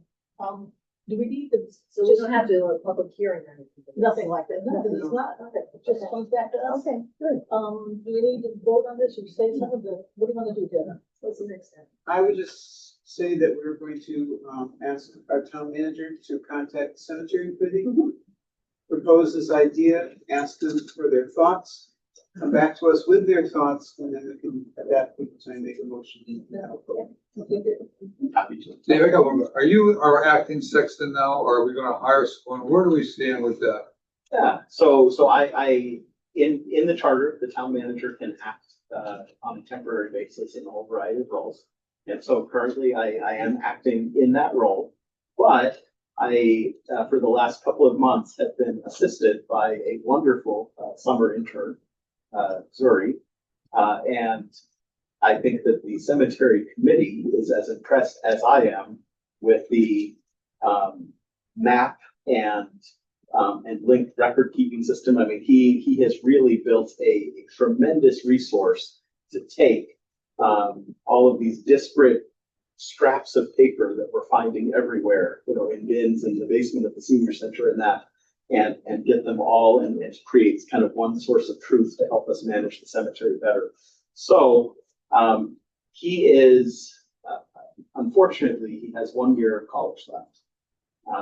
do we need to? So we don't have to do a public hearing or anything. Nothing like that, no, because it's not, it just comes back to us. Okay, good. Do we need to vote on this or say something, what do you want to do, Dana? What's the next step? I would just say that we're going to, ask our town manager to contact the cemetery committee, propose this idea, ask them for their thoughts, come back to us with their thoughts, and then we can, at that point in time, make a motion. Happy to. Dave, I got one more. Are you our acting sexton now, or are we gonna hire someone? Where do we stand with that? Yeah, so I, in the charter, the town manager can act, on a temporary basis in a whole variety of roles. And so currently I am acting in that role, but I, for the last couple of months have been assisted by a wonderful, summer intern, Zuri. And I think that the cemetery committee is as impressed as I am with the, map and linked record keeping system. I mean, he has really built a tremendous resource to take all of these disparate scraps of paper that we're finding everywhere, in bins in the basement of the senior center and get them all, and it creates kind of one source of truth to help us manage the cemetery better. So he is, unfortunately, he has 1 year of college left.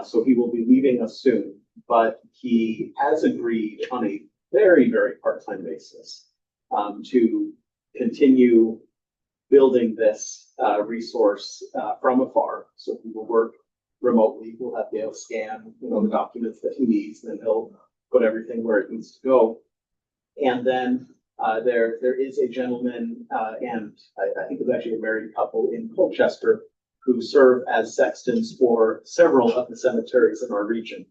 So he will be leaving us soon, but he has agreed on a very, very part-time basis to continue building this resource from afar. So he will work remotely. We'll have Dale scan, the documents that he needs, and then he'll put everything where it needs to go. And then there is a gentleman, and I think it's actually a married couple in Colchester, who serve as sextons for several of the cemeteries in our region.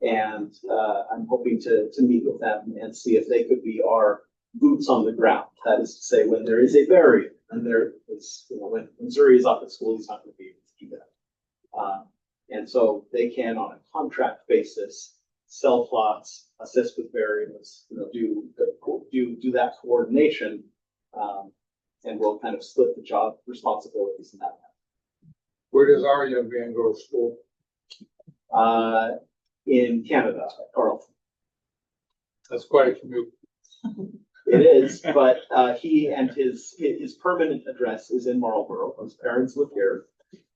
And I'm hoping to meet with them and see if they could be our boots on the ground. That is to say, when there is a burial, and there is, when Missouri is off at school, he's not going to be able to do that. And so they can, on a contract basis, sell plots, assist with burials, do that coordination, and we'll kind of split the job responsibilities in that. Where does our young man go to school? In Canada, Carleton. That's quite a commute. It is, but he and his permanent address is in Marlboro. His parents live here,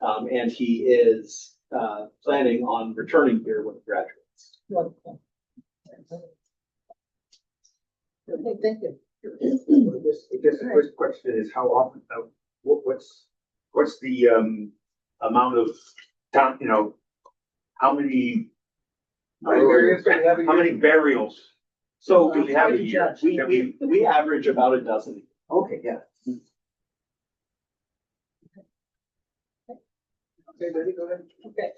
and he is planning on returning here when he graduates. Wonderful. Okay, thank you. I guess the first question is how often, what's the amount of time, how many burials? So do we have a year? We average about a dozen. Okay, yeah. Okay, Betty, go ahead. Okay,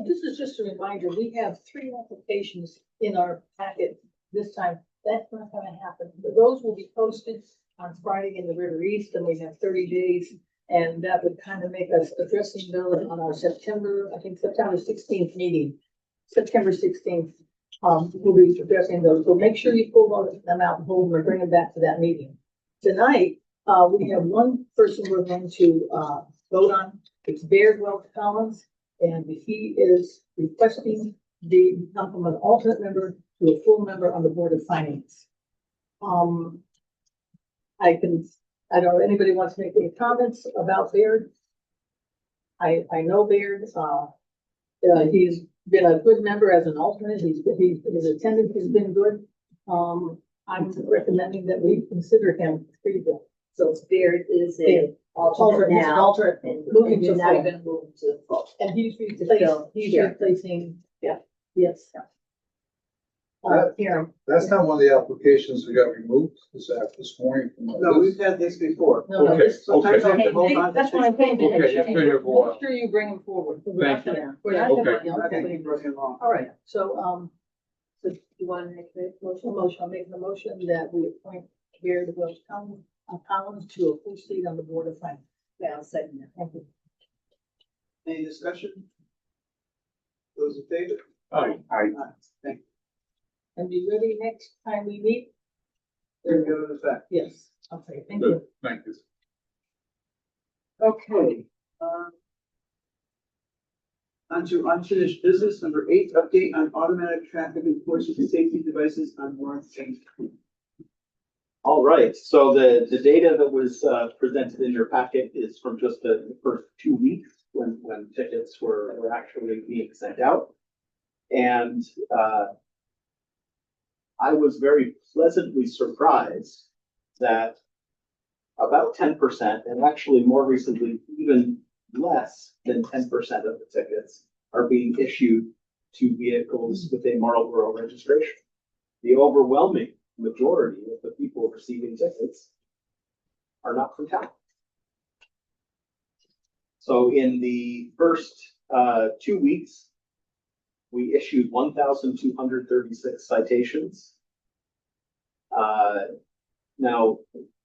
this is just a reminder, we have 3 applications in our packet this time. That's not gonna happen. Those will be posted on Friday in the River East, and we have 30 days. And that would kind of make us addressing those on our September 16th meeting. September 16th, we'll be addressing those. So make sure you pull them out and hold them or bring them back to that meeting. Tonight, we have one person we're going to vote on. It's Baird Welch Collins, and he is requesting to become from an alternate member to a full member on the Board of Finance. I don't know, anybody wants to make any comments about Baird? I know Baird, he's been a good member as an alternate, his attendance has been good. I'm recommending that we consider him pretty good. So Baird is a alternate He's an now. alternate, And moving to you're not full. gonna move to full. And he's fill here. replacing, Yeah. yes. Karen, That's not one of the applications that got removed this morning from my No, list. we've had this before. no, no, Okay, this, Sometimes I have to okay. hold on to that's what I'm saying. Okay, it's been here for a while. Make sure you bring him forward. Thank We're not gonna, Okay. I think okay. you brought him along. All right, so, So you want to make the motion? I'm making a motion that we appoint Baird Welch Collins to a full seat on the Board of Finance. Yeah, I'll second that. Thank you. Any discussion? Those in favor? Aye. Aye. Thank you. And be ready next time we meet? There we go, in effect. Yes, okay, thank you. Good, thank you. Okay. On to unfinished business, number 8, update on automatic traffic enforcement safety devices on Warren Street. All right, so the data that was presented in your packet is from just the first 2 weeks when tickets were actually being sent out. And I was very pleasantly surprised that about 10%, and actually more recently, even less than 10% of the tickets are being issued to vehicles with a Marlboro registration. The overwhelming majority of the people receiving tickets are not from town. So in the first 2 weeks, we issued 1,236 citations. Now,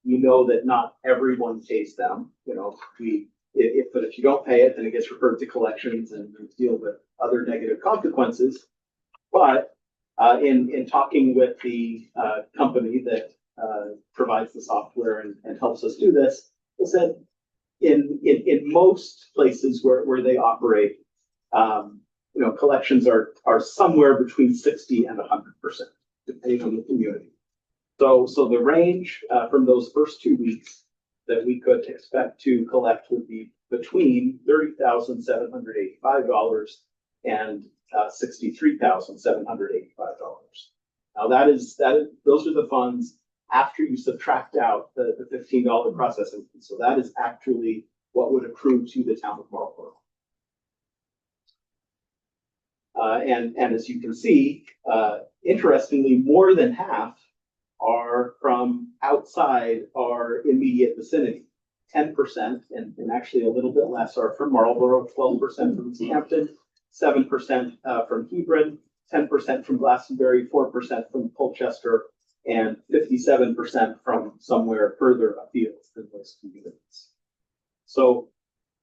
you know that not everyone pays them. But if you don't pay it, then it gets referred to collections and you deal with other negative consequences. But in talking with the company that provides the software and helps us do this, is that in most places where they operate, collections are somewhere between 60 and 100%, depending on the community. So the range from those first 2 weeks that we could expect to collect would be between $30,785 and $63,785. Now those are the funds after you subtract out the $15 processing fee. So that is actually what would accrue to the town of Marlboro. And as you can see, interestingly, more than half are from outside our immediate vicinity. 10%, and actually a little bit less are from Marlboro, 12% from East Hampton, 7% from Hebron, 10% from Glastonbury, 4% from Colchester, and 57% from somewhere further afield than those communities. So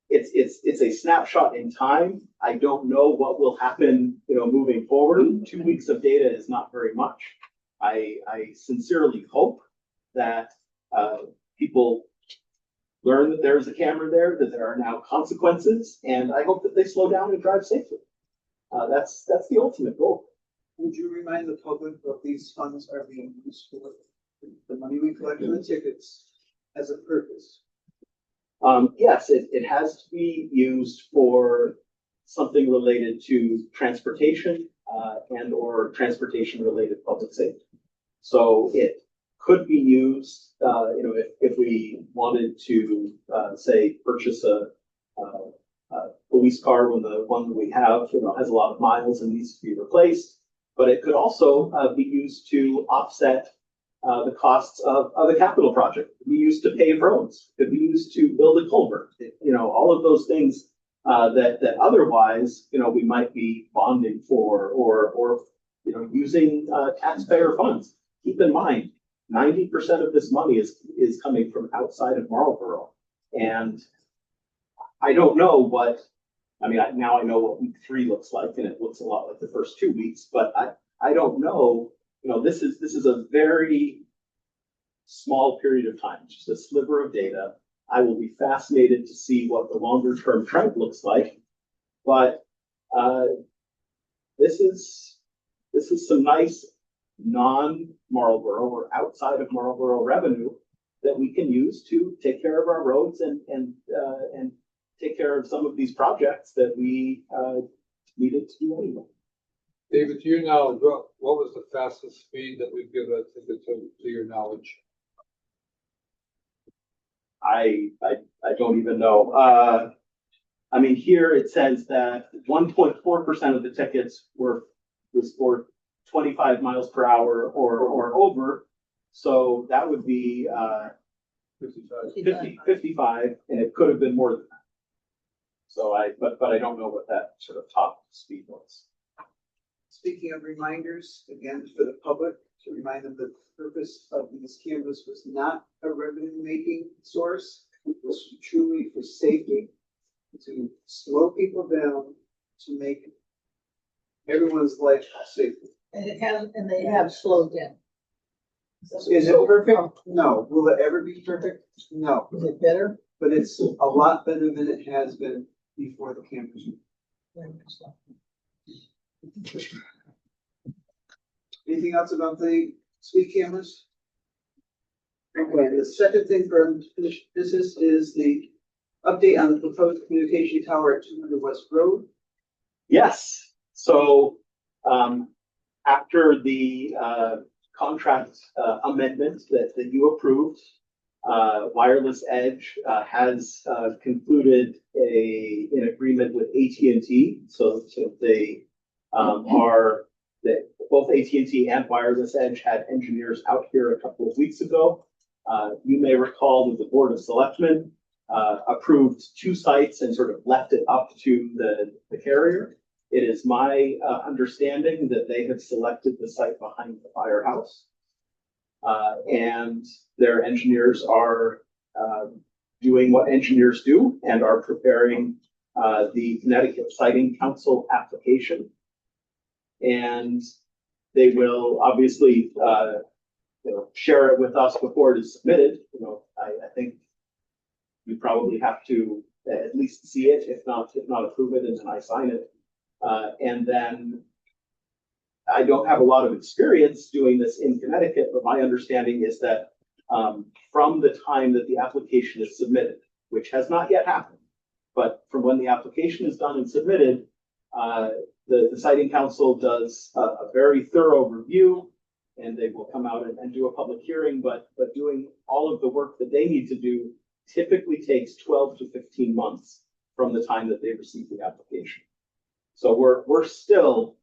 it's a snapshot in time. I don't know what will happen, moving forward. 2 weeks of data is not very much. I sincerely hope that people learn that there's a camera there, that there are now consequences, and I hope that they slow down and drive safely. That's the ultimate goal. Would you remind the public what these funds are being used for? The money we collect on the tickets as a purpose. Yes, it has to be used for something related to transportation and or transportation related public safety. So it could be used, if we wanted to say purchase a police car when the one that we have has a lot of miles and needs to be replaced. But it could also be used to offset the costs of a capital project. It could be used to pave roads. It could be used to build a culvert. All of those things that otherwise we might be bonding for or using taxpayer funds. Keep in mind, 90% of this money is coming from outside of Marlboro, and I don't know what. I mean, now I know what week 3 looks like, and it looks a lot like the first 2 weeks, but I don't know, this is a very small period of time, just a sliver of data. I will be fascinated to see what the longer term trend looks like, but this is some nice non-Marlboro or outside of Marlboro revenue that we can use to take care of our roads and take care of some of these projects that we needed to do anyway. David, to your knowledge, what was the fastest speed that we've given a ticket to your knowledge? I don't even know. I mean, here it says that 1.4% of the tickets was for 25 miles per hour or over. So that would be 55, and it could have been more than that. So but I don't know what that sort of top speed was. Speaking of reminders, again, for the public, to remind them that the purpose of these cameras was not a revenue-making source. It was truly for safety, to slow people down, to make everyone's life safer. And they have slowed down. Is it perfect? No. Will it ever be perfect? No. Is it better? But it's a lot better than it has been before the cameras. Anything else about the speed cameras? Okay, the second thing for unfinished business is the update on the proposed communication tower at 200 West Road. Yes. So after the contract amendment that you approved, Wireless Edge has concluded an agreement with AT&T. So they both AT&T and Wireless Edge had engineers out here a couple of weeks ago. You may recall that the Board of Selectmen approved 2 sites and sort of left it up to the carrier. It is my understanding that they have selected the site behind the firehouse. And their engineers are doing what engineers do and are preparing the Connecticut Siting Council application. And they will obviously share it with us before it is submitted. I think you probably have to at least see it, if not approve it, and then I sign it. And then I don't have a lot of experience doing this in Connecticut, but my understanding is that from the time that the application is submitted, which has not yet happened, but from when the application is done and submitted, the Siting Council does a very thorough review, and they will come out and do a public hearing, but doing all of the work that they need to do typically takes 12 to 15 months from the time that they receive the application. So we're still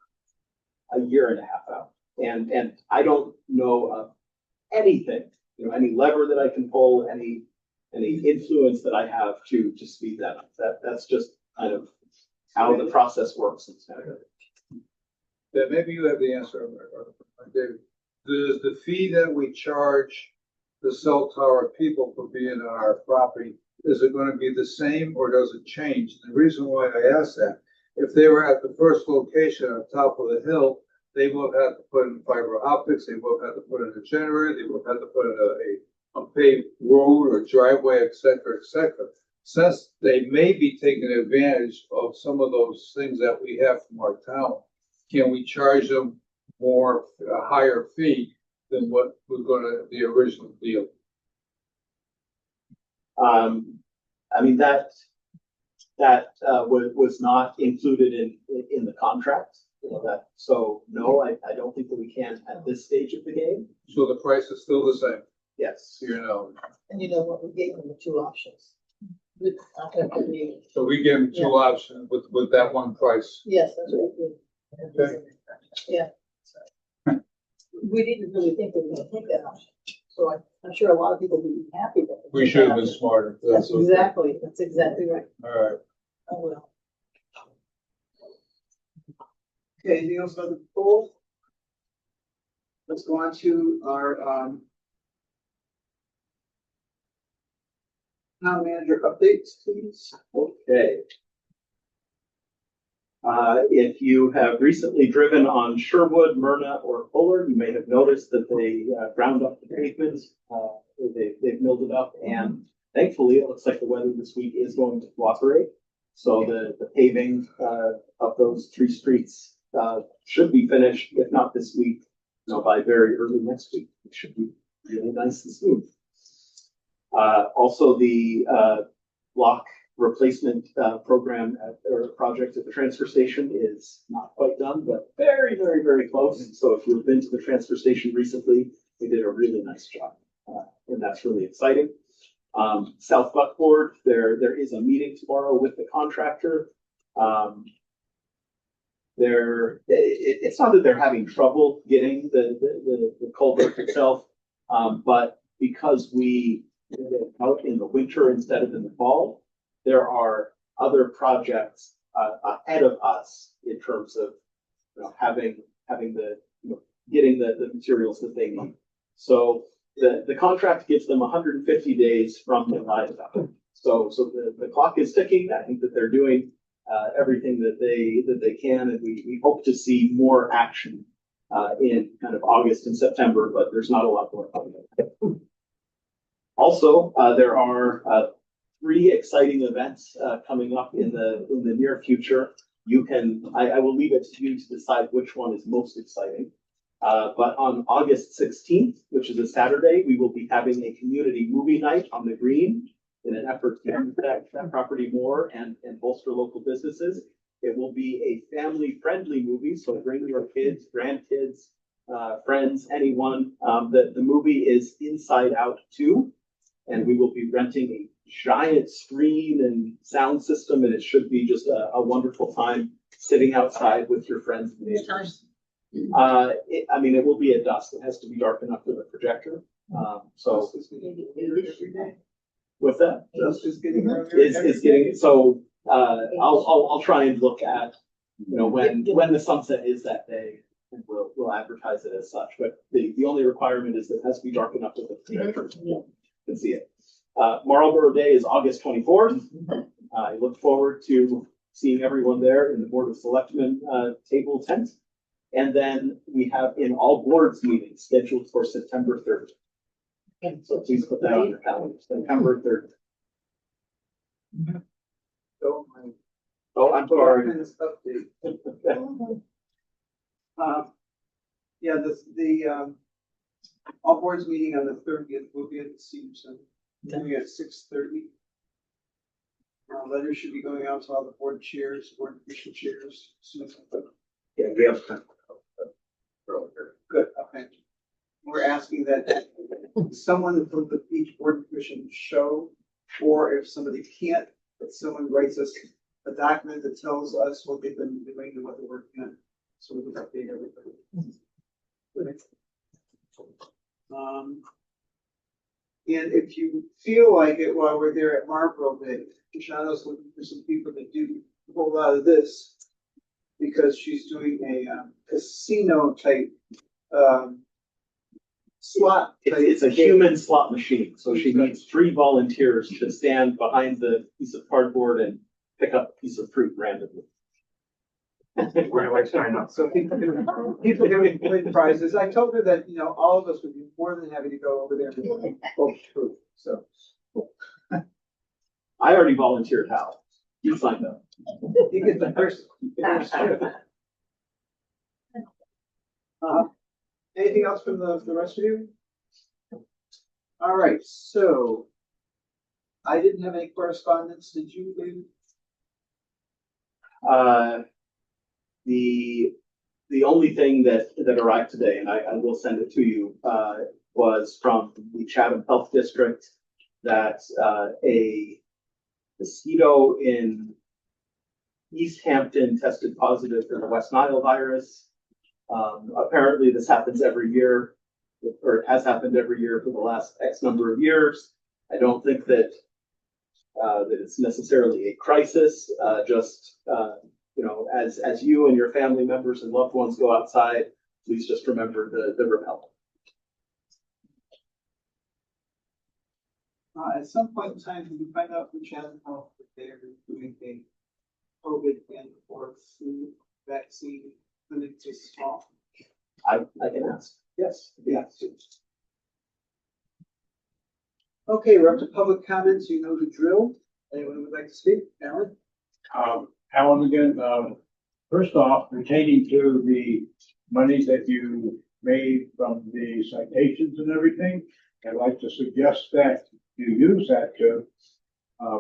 a year and a half out, and I don't know of anything, any lever that I can pull, any influence that I have to speed that up. That's just kind of how the process works. Yeah, maybe you have the answer, David. Does the fee that we charge the cell tower people for being on our property, is it gonna be the same or does it change? The reason why I ask that, if they were at the first location on top of the hill, they will have had to put in fiber optics, they will have had to put in a generator, they will have had to put in a paved road or driveway, et cetera, et cetera. Since they may be taking advantage of some of those things that we have from our town, can we charge them a higher fee than what was gonna, the original deal? I mean, that was not included in the contract, you know, that, so no, I don't think that we can at this stage of the game. So the price is still the same, Yes. you know? And you know what, we gave them the two options. So we gave them two options with that one price. Yes, that's what we did. Okay. Yeah. We didn't really think they were gonna take that option, so I'm sure a lot of people would be happy that. they We took should that have been option. smarter. That's okay. exactly right. All right. Oh, well. Okay, anything else about the poll? Let's go on to our, town manager updates, please. Okay. If you have recently driven on Sherwood, Myrna, or Fuller, you may have noticed that they ground up the pavements. They've milled it up, and thankfully, it looks like the weather this week is going to cooperate. So the paving of those 3 streets should be finished, if not this week, you know, by very early next week. It should be really nice and smooth. Also, the block replacement program or project at the transfer station is not quite done, but very, very, very close. So if you've been to the transfer station recently, they did a really nice job, and that's really exciting. South Buckboard, there is a meeting tomorrow with the contractor. It's not that they're having trouble getting the culvert itself, but because we did it out in the winter instead of in the fall, there are other projects ahead of us in terms of, you know, having the, you know, getting the materials that they need. So the contract gives them 150 days from the livestock. So the clock is ticking. I think that they're doing everything that they can, and we hope to see more action in kind of August and September, but there's not a lot going on. Also, there are 3 exciting events coming up in the near future. I will leave it to you to decide which one is most exciting. But on August 16th, which is a Saturday, we will be having a community movie night on the green in an effort to protect that property more and bolster local businesses. It will be a family-friendly movie, so bring your kids, grandkids, friends, anyone. The movie is Inside Out 2, and we will be renting a giant screen and sound system, and it should be just a wonderful time sitting outside with your friends and neighbors. I mean, it will be at dusk. It has to be dark enough for the projector. So with that, Is getting is getting, so, I'll try and look at, you know, when the sunset is that day, and we'll advertise it as such, but the only requirement is that it has to be dark enough for the projector to see it. Marlboro Day is August 24th. I look forward to seeing everyone there in the Board of Selectmen table tent. And then we have in all boards meetings scheduled for September 3rd. So please put that on your calendar, September 3rd. Oh, I'm sorry. Update. Yeah, the all boards meeting on the 30th will be at the senior center, doing at 6:30. Letters should be going out to all the board chairs, board commission chairs. Yeah, we have time. Good, okay. We're asking that someone from each board commission show, or if somebody can't, that someone writes us a document that tells us what they've been doing and what they're working on, so we can update everybody. And if you feel like it while we're there at Marlboro Day, Shauna's looking for some people to do a whole lot of this. Because she's doing a casino type, slot. It's a human slot machine, so she needs 3 volunteers to stand behind the piece of cardboard and pick up a piece of fruit randomly. Where do I sign up? So people can win prizes. I told her that, you know, all of us would be more than happy to go over there and vote through, so. I already volunteered Hal. You signed up. You get the first. Anything else from the rest of you? All right, so I didn't have any correspondence. Did you, David? The only thing that arrived today, and I will send it to you, was from the Chatham Health District that a mosquito in East Hampton tested positive for the West Nile virus. Apparently this happens every year, or it has happened every year for the last X number of years. I don't think that that it's necessarily a crisis, just you know, as you and your family members and loved ones go outside, please just remember the repellent. At some point in time, we can find out from Chatham Health if they're doing a COVID and or flu vaccine clinic to small. I can ask. Yes. Yes. Okay, we're up to public comments. You know the drill. Anyone would like to speak? Alan? Alan again, first off, pertaining to the money that you made from the citations and everything, I'd like to suggest that you use that to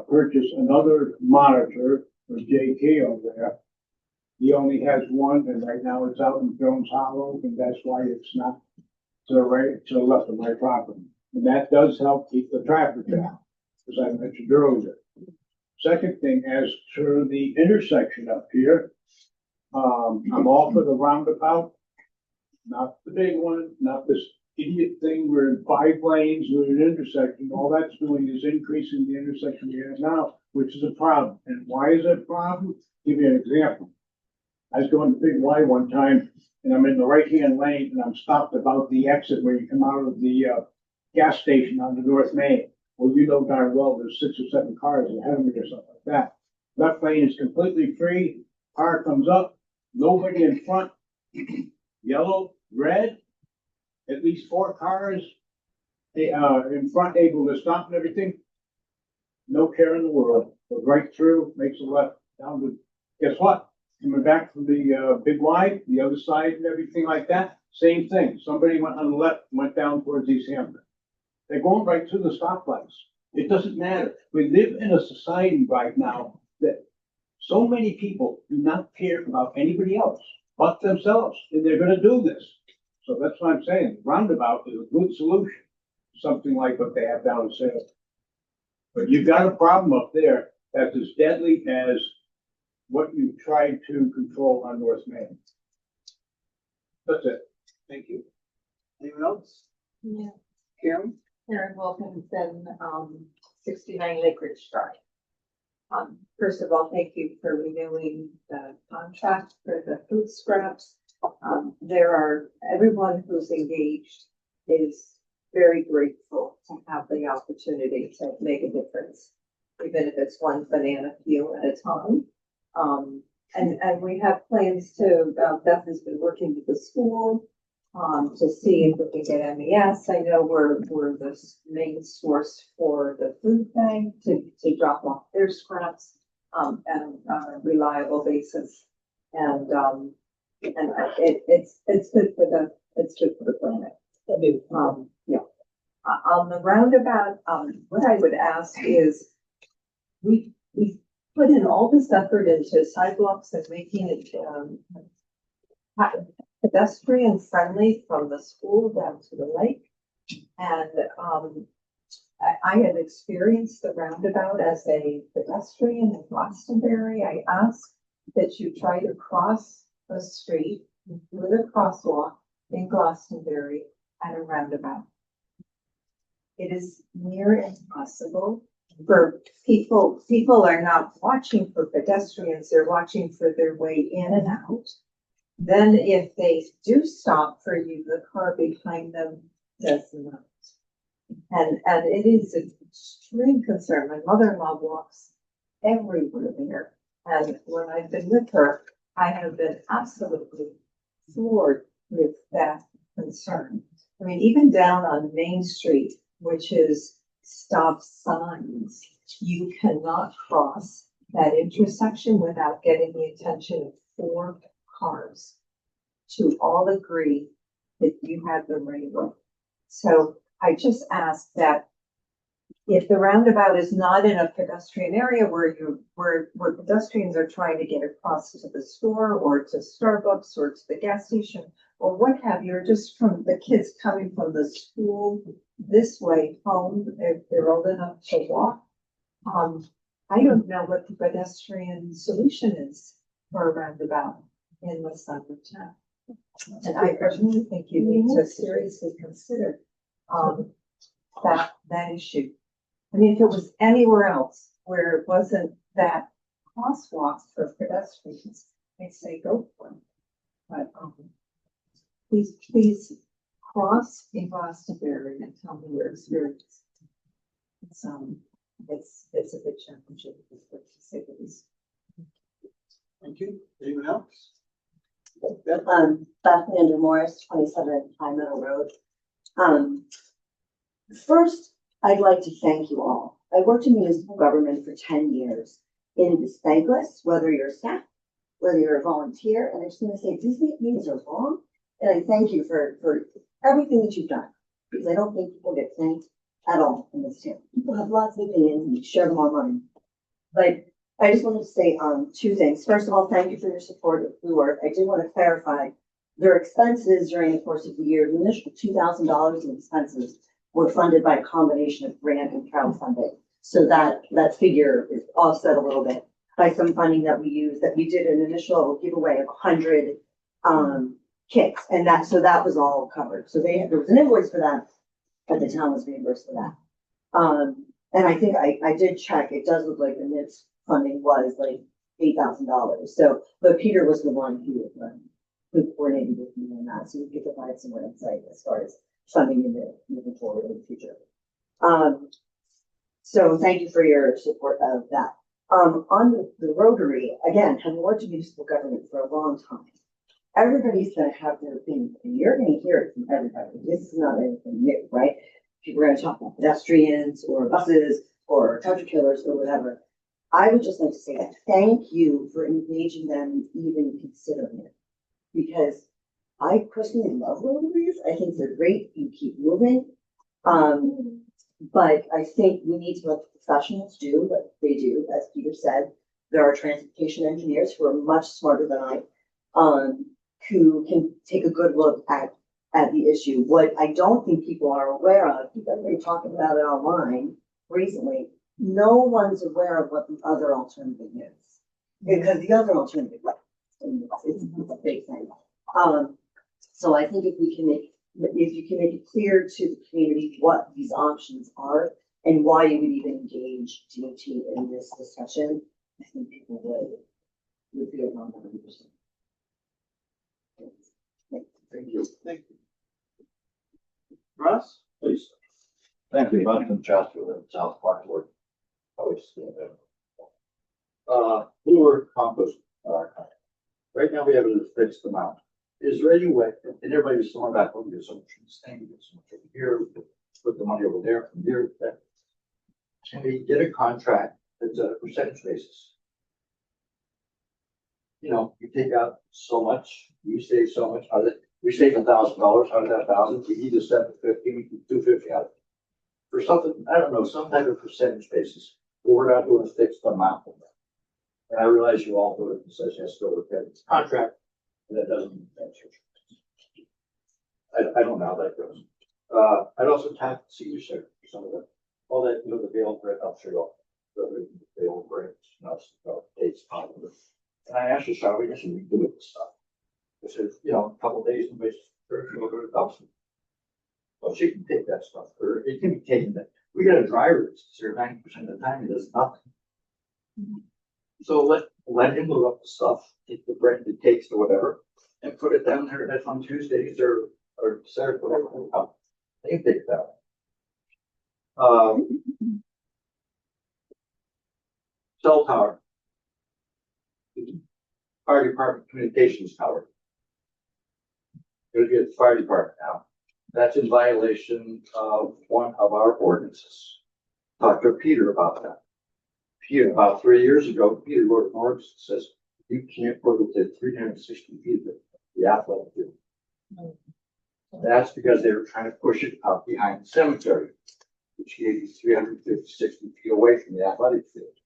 purchase another monitor for JT over there. He only has one, and right now it's out in Jones Hollow, and that's why it's not to the right, to the left of my property. And that does help keep the traffic down, as I mentioned earlier. Second thing, as to the intersection up here, I'm all for the roundabout, not the big one, not this idiot thing. We're in 5 lanes with an intersection. All that's doing is increasing the intersection we have now, which is a problem. And why is it a problem? Give you an example. I was going to Big Y one time, and I'm in the right-hand lane, and I'm stopped about the exit where you come out of the gas station on the North Main. Well, you know darn well there's 6 or 7 cars ahead of me or something like that. Left lane is completely free. Car comes up, nobody in front. Yellow, red, at least 4 cars in front able to stop and everything. No care in the world. Goes right through, makes a left down to, guess what? Coming back from the Big Y, the other side and everything like that, same thing. Somebody went on the left, went down towards East Hampton. They're going right through the stoplights. It doesn't matter. We live in a society right now that so many people do not care about anybody else but themselves, and they're going to do this. So that's what I'm saying. Roundabout is a good solution. Something like what they have down in Salem. But you've got a problem up there that's as deadly as what you tried to control on North Main. That's it. Thank you. Anyone else? Yeah, Karen? Karen Wilkinson, 69 Lake Ridge Drive. First of all, thank you for renewing the contract for the food scraps. Everyone who's engaged is very grateful to have the opportunity to make a difference, even if it's one banana peel at a time. And we have plans to, Beth has been working with the school to see if we can get MES. I know we're the main source for the food bank to drop off their scraps on a reliable basis. And it's good for the planet. Yeah. On the roundabout, what I would ask is we put in all this effort into sidewalks and making it pedestrian friendly from the school down to the lake. And I have experienced the roundabout as a pedestrian in Glastonbury. I ask that you try to cross the street with a crosswalk in Glastonbury at a roundabout. it is near impossible for people are not watching for pedestrians, they're watching for their way in and out. Then if they do stop for you, the car behind them does not. And it is an extreme concern. My mother-in-law walks everywhere there. And when I've been with her, I have been absolutely floored with that concern. I mean, even down on Main Street, which is stop signs, you cannot cross that intersection without getting the attention of 4 cars to all agree that you have the right way. So I just ask that if the roundabout is not in a pedestrian area where pedestrians are trying to get across to the store or to Starbucks or to the gas station or what have you, or just from the kids coming from the school this way home, if they're old enough to walk. I don't know what the pedestrian solution is for a roundabout in the summertime. And I personally think you need to seriously consider that issue. I mean, if it was anywhere else where it wasn't that crosswalks for pedestrians, I'd say go for it. But please cross in Glastonbury and tell me your experience. It's a bit challenging, to say the least. Thank you. Anyone else? Beth Andrew Morris, 27 High Meadow Road. First, I'd like to thank you all. I worked in municipal government for 10 years. It is thankless, whether you're staff, whether you're a volunteer, and I just want to say these meetings are long, and I thank you for everything that you've done, because I don't think people get thanked at all in this town. People have lots of opinions and you share them online. But I just wanted to say 2 things. First of all, thank you for your support of Blue Earth. I did want to clarify their expenses during the course of the year. The initial $2,000 in expenses were funded by a combination of grant and crowdfunding. So that figure is offset a little bit by some funding that we used, that we did an initial giveaway of 100 kits. And that was all covered. So there was an invoice for that, but the town was reimbursed for that. And I think I did check, it does look like the NIPS funding was like $8,000. So, but Peter was the one who coordinated with me on that. So we could provide some more insight as far as funding moving forward in the future. So thank you for your support of that. On the Rotary, again, having worked in municipal government for a long time, everybody's going to have their opinion, and you're going to hear it from everybody. This is not anything new, right? People are going to talk about pedestrians or buses or country killers or whatever. I would just like to say thank you for engaging them and even considering it, because I personally love Rotaries. I think they're great. You keep moving. But I think we need to let the professionals do what they do. As Peter said, there are transportation engineers who are much smarter than I, who can take a good look at the issue. What I don't think people are aware of, because they're talking about it online recently, no one's aware of what the other alternative is. Because the other alternative, it's a big thing. So I think if you can make it clear to the community what these options are and why you would even engage DOT in this discussion, I think people would feel 100%. Thank you. Thank you. Russ? Please. Thank you, Russ from Chatsworth, South Parkwood. Always. Blue Earth compost. Right now we have a fixed amount. Is there any way, and everybody was throwing back, oh, there's so much in this thing, there's so much over here, put the money over there, from here to there. Can we get a contract that's a percentage basis? You know, you take out so much, you save so much, we save $1,000 out of that 1,000, we need to set 50, we can do 250 out of it. For something, I don't know, some type of percentage basis, but we're not doing a fixed amount. And I realize you all do it, it says yes, go with that contract, and that doesn't mean that's I don't know how that goes. I'd also tap senior center, some of the, all that, you know, the bail grant, I'll show you all. The bail grants, dates, positive. And I asked her, shall we, we do it this stuff? I said, you know, a couple of days, and we'll go to the dumpster. Well, she can take that stuff, or it can be taken that, we got a driver that's here 90% of the time, he does nothing. So let him load up the stuff, take the bread that takes or whatever, and put it down there, that's on Tuesdays or Saturday, whatever. They can take that. Cell tower. Fire department communications tower. Gonna be at the fire department now. That's in violation of one of our ordinances. Talked to Peter about that. Peter, about 3 years ago, Peter wrote an ordinance that says you can't put it to 360 feet of the athletic field. That's because they were trying to push it out behind the cemetery, which gave you 350, 60 feet away from the athletic field.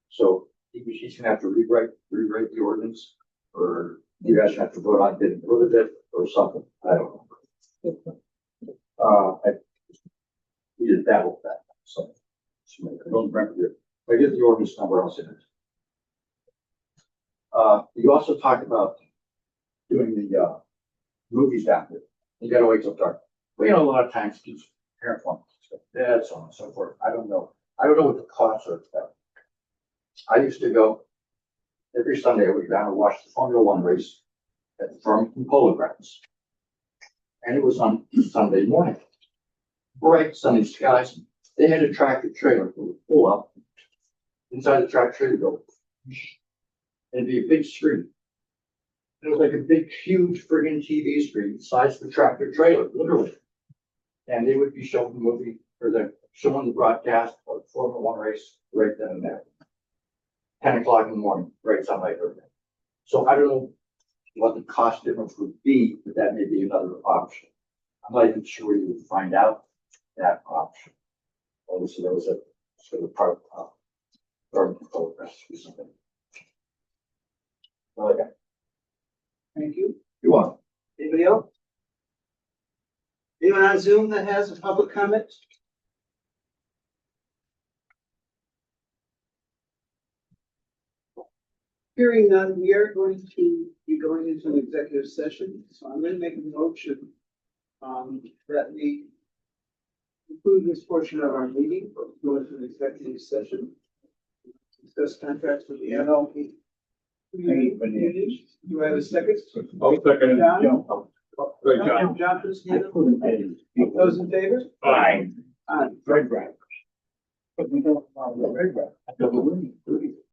So he's gonna have to rewrite the ordinance, or you guys have to vote on getting rid of it or something. I don't know. We did that with that, so. I don't remember it. I get the ordinance number else in it. You also talked about doing the movies down there. You gotta wait till dark. Well, you know, a lot of times kids, parents want that, so on and so forth. I don't know. I don't know what the costs are of that. I used to go every Sunday. I would go down and watch the Formula One race at the Farmington Polo Grounds, and it was on Sunday morning. Bright sunny skies. They had a tractor trailer that would pull up inside the tractor trailer, go, and it'd be a big screen. It was like a big, huge friggin' TV screen, the size of the tractor trailer, literally. And they would be showing the movie or showing the broadcast of the Formula One race right then and there. 10 o'clock in the morning, right somewhere like that. So I don't know what the cost difference would be, but that may be another option. I'm not even sure you would find out that option. Obviously, there was a sort of part of government program or something. Okay. Thank you. You want? Anybody else? Anyone on Zoom that has a public comment? Hearing none, we are going to be going into an executive session, so I'm gonna make a motion that we conclude this portion of our meeting, go into an executive session. Discuss contracts with the NLP. Do I have a second? I'll second it. John? Great job. John, please stand up. Those in favor? Fine. Aye. Right, right. But we don't. Right, right.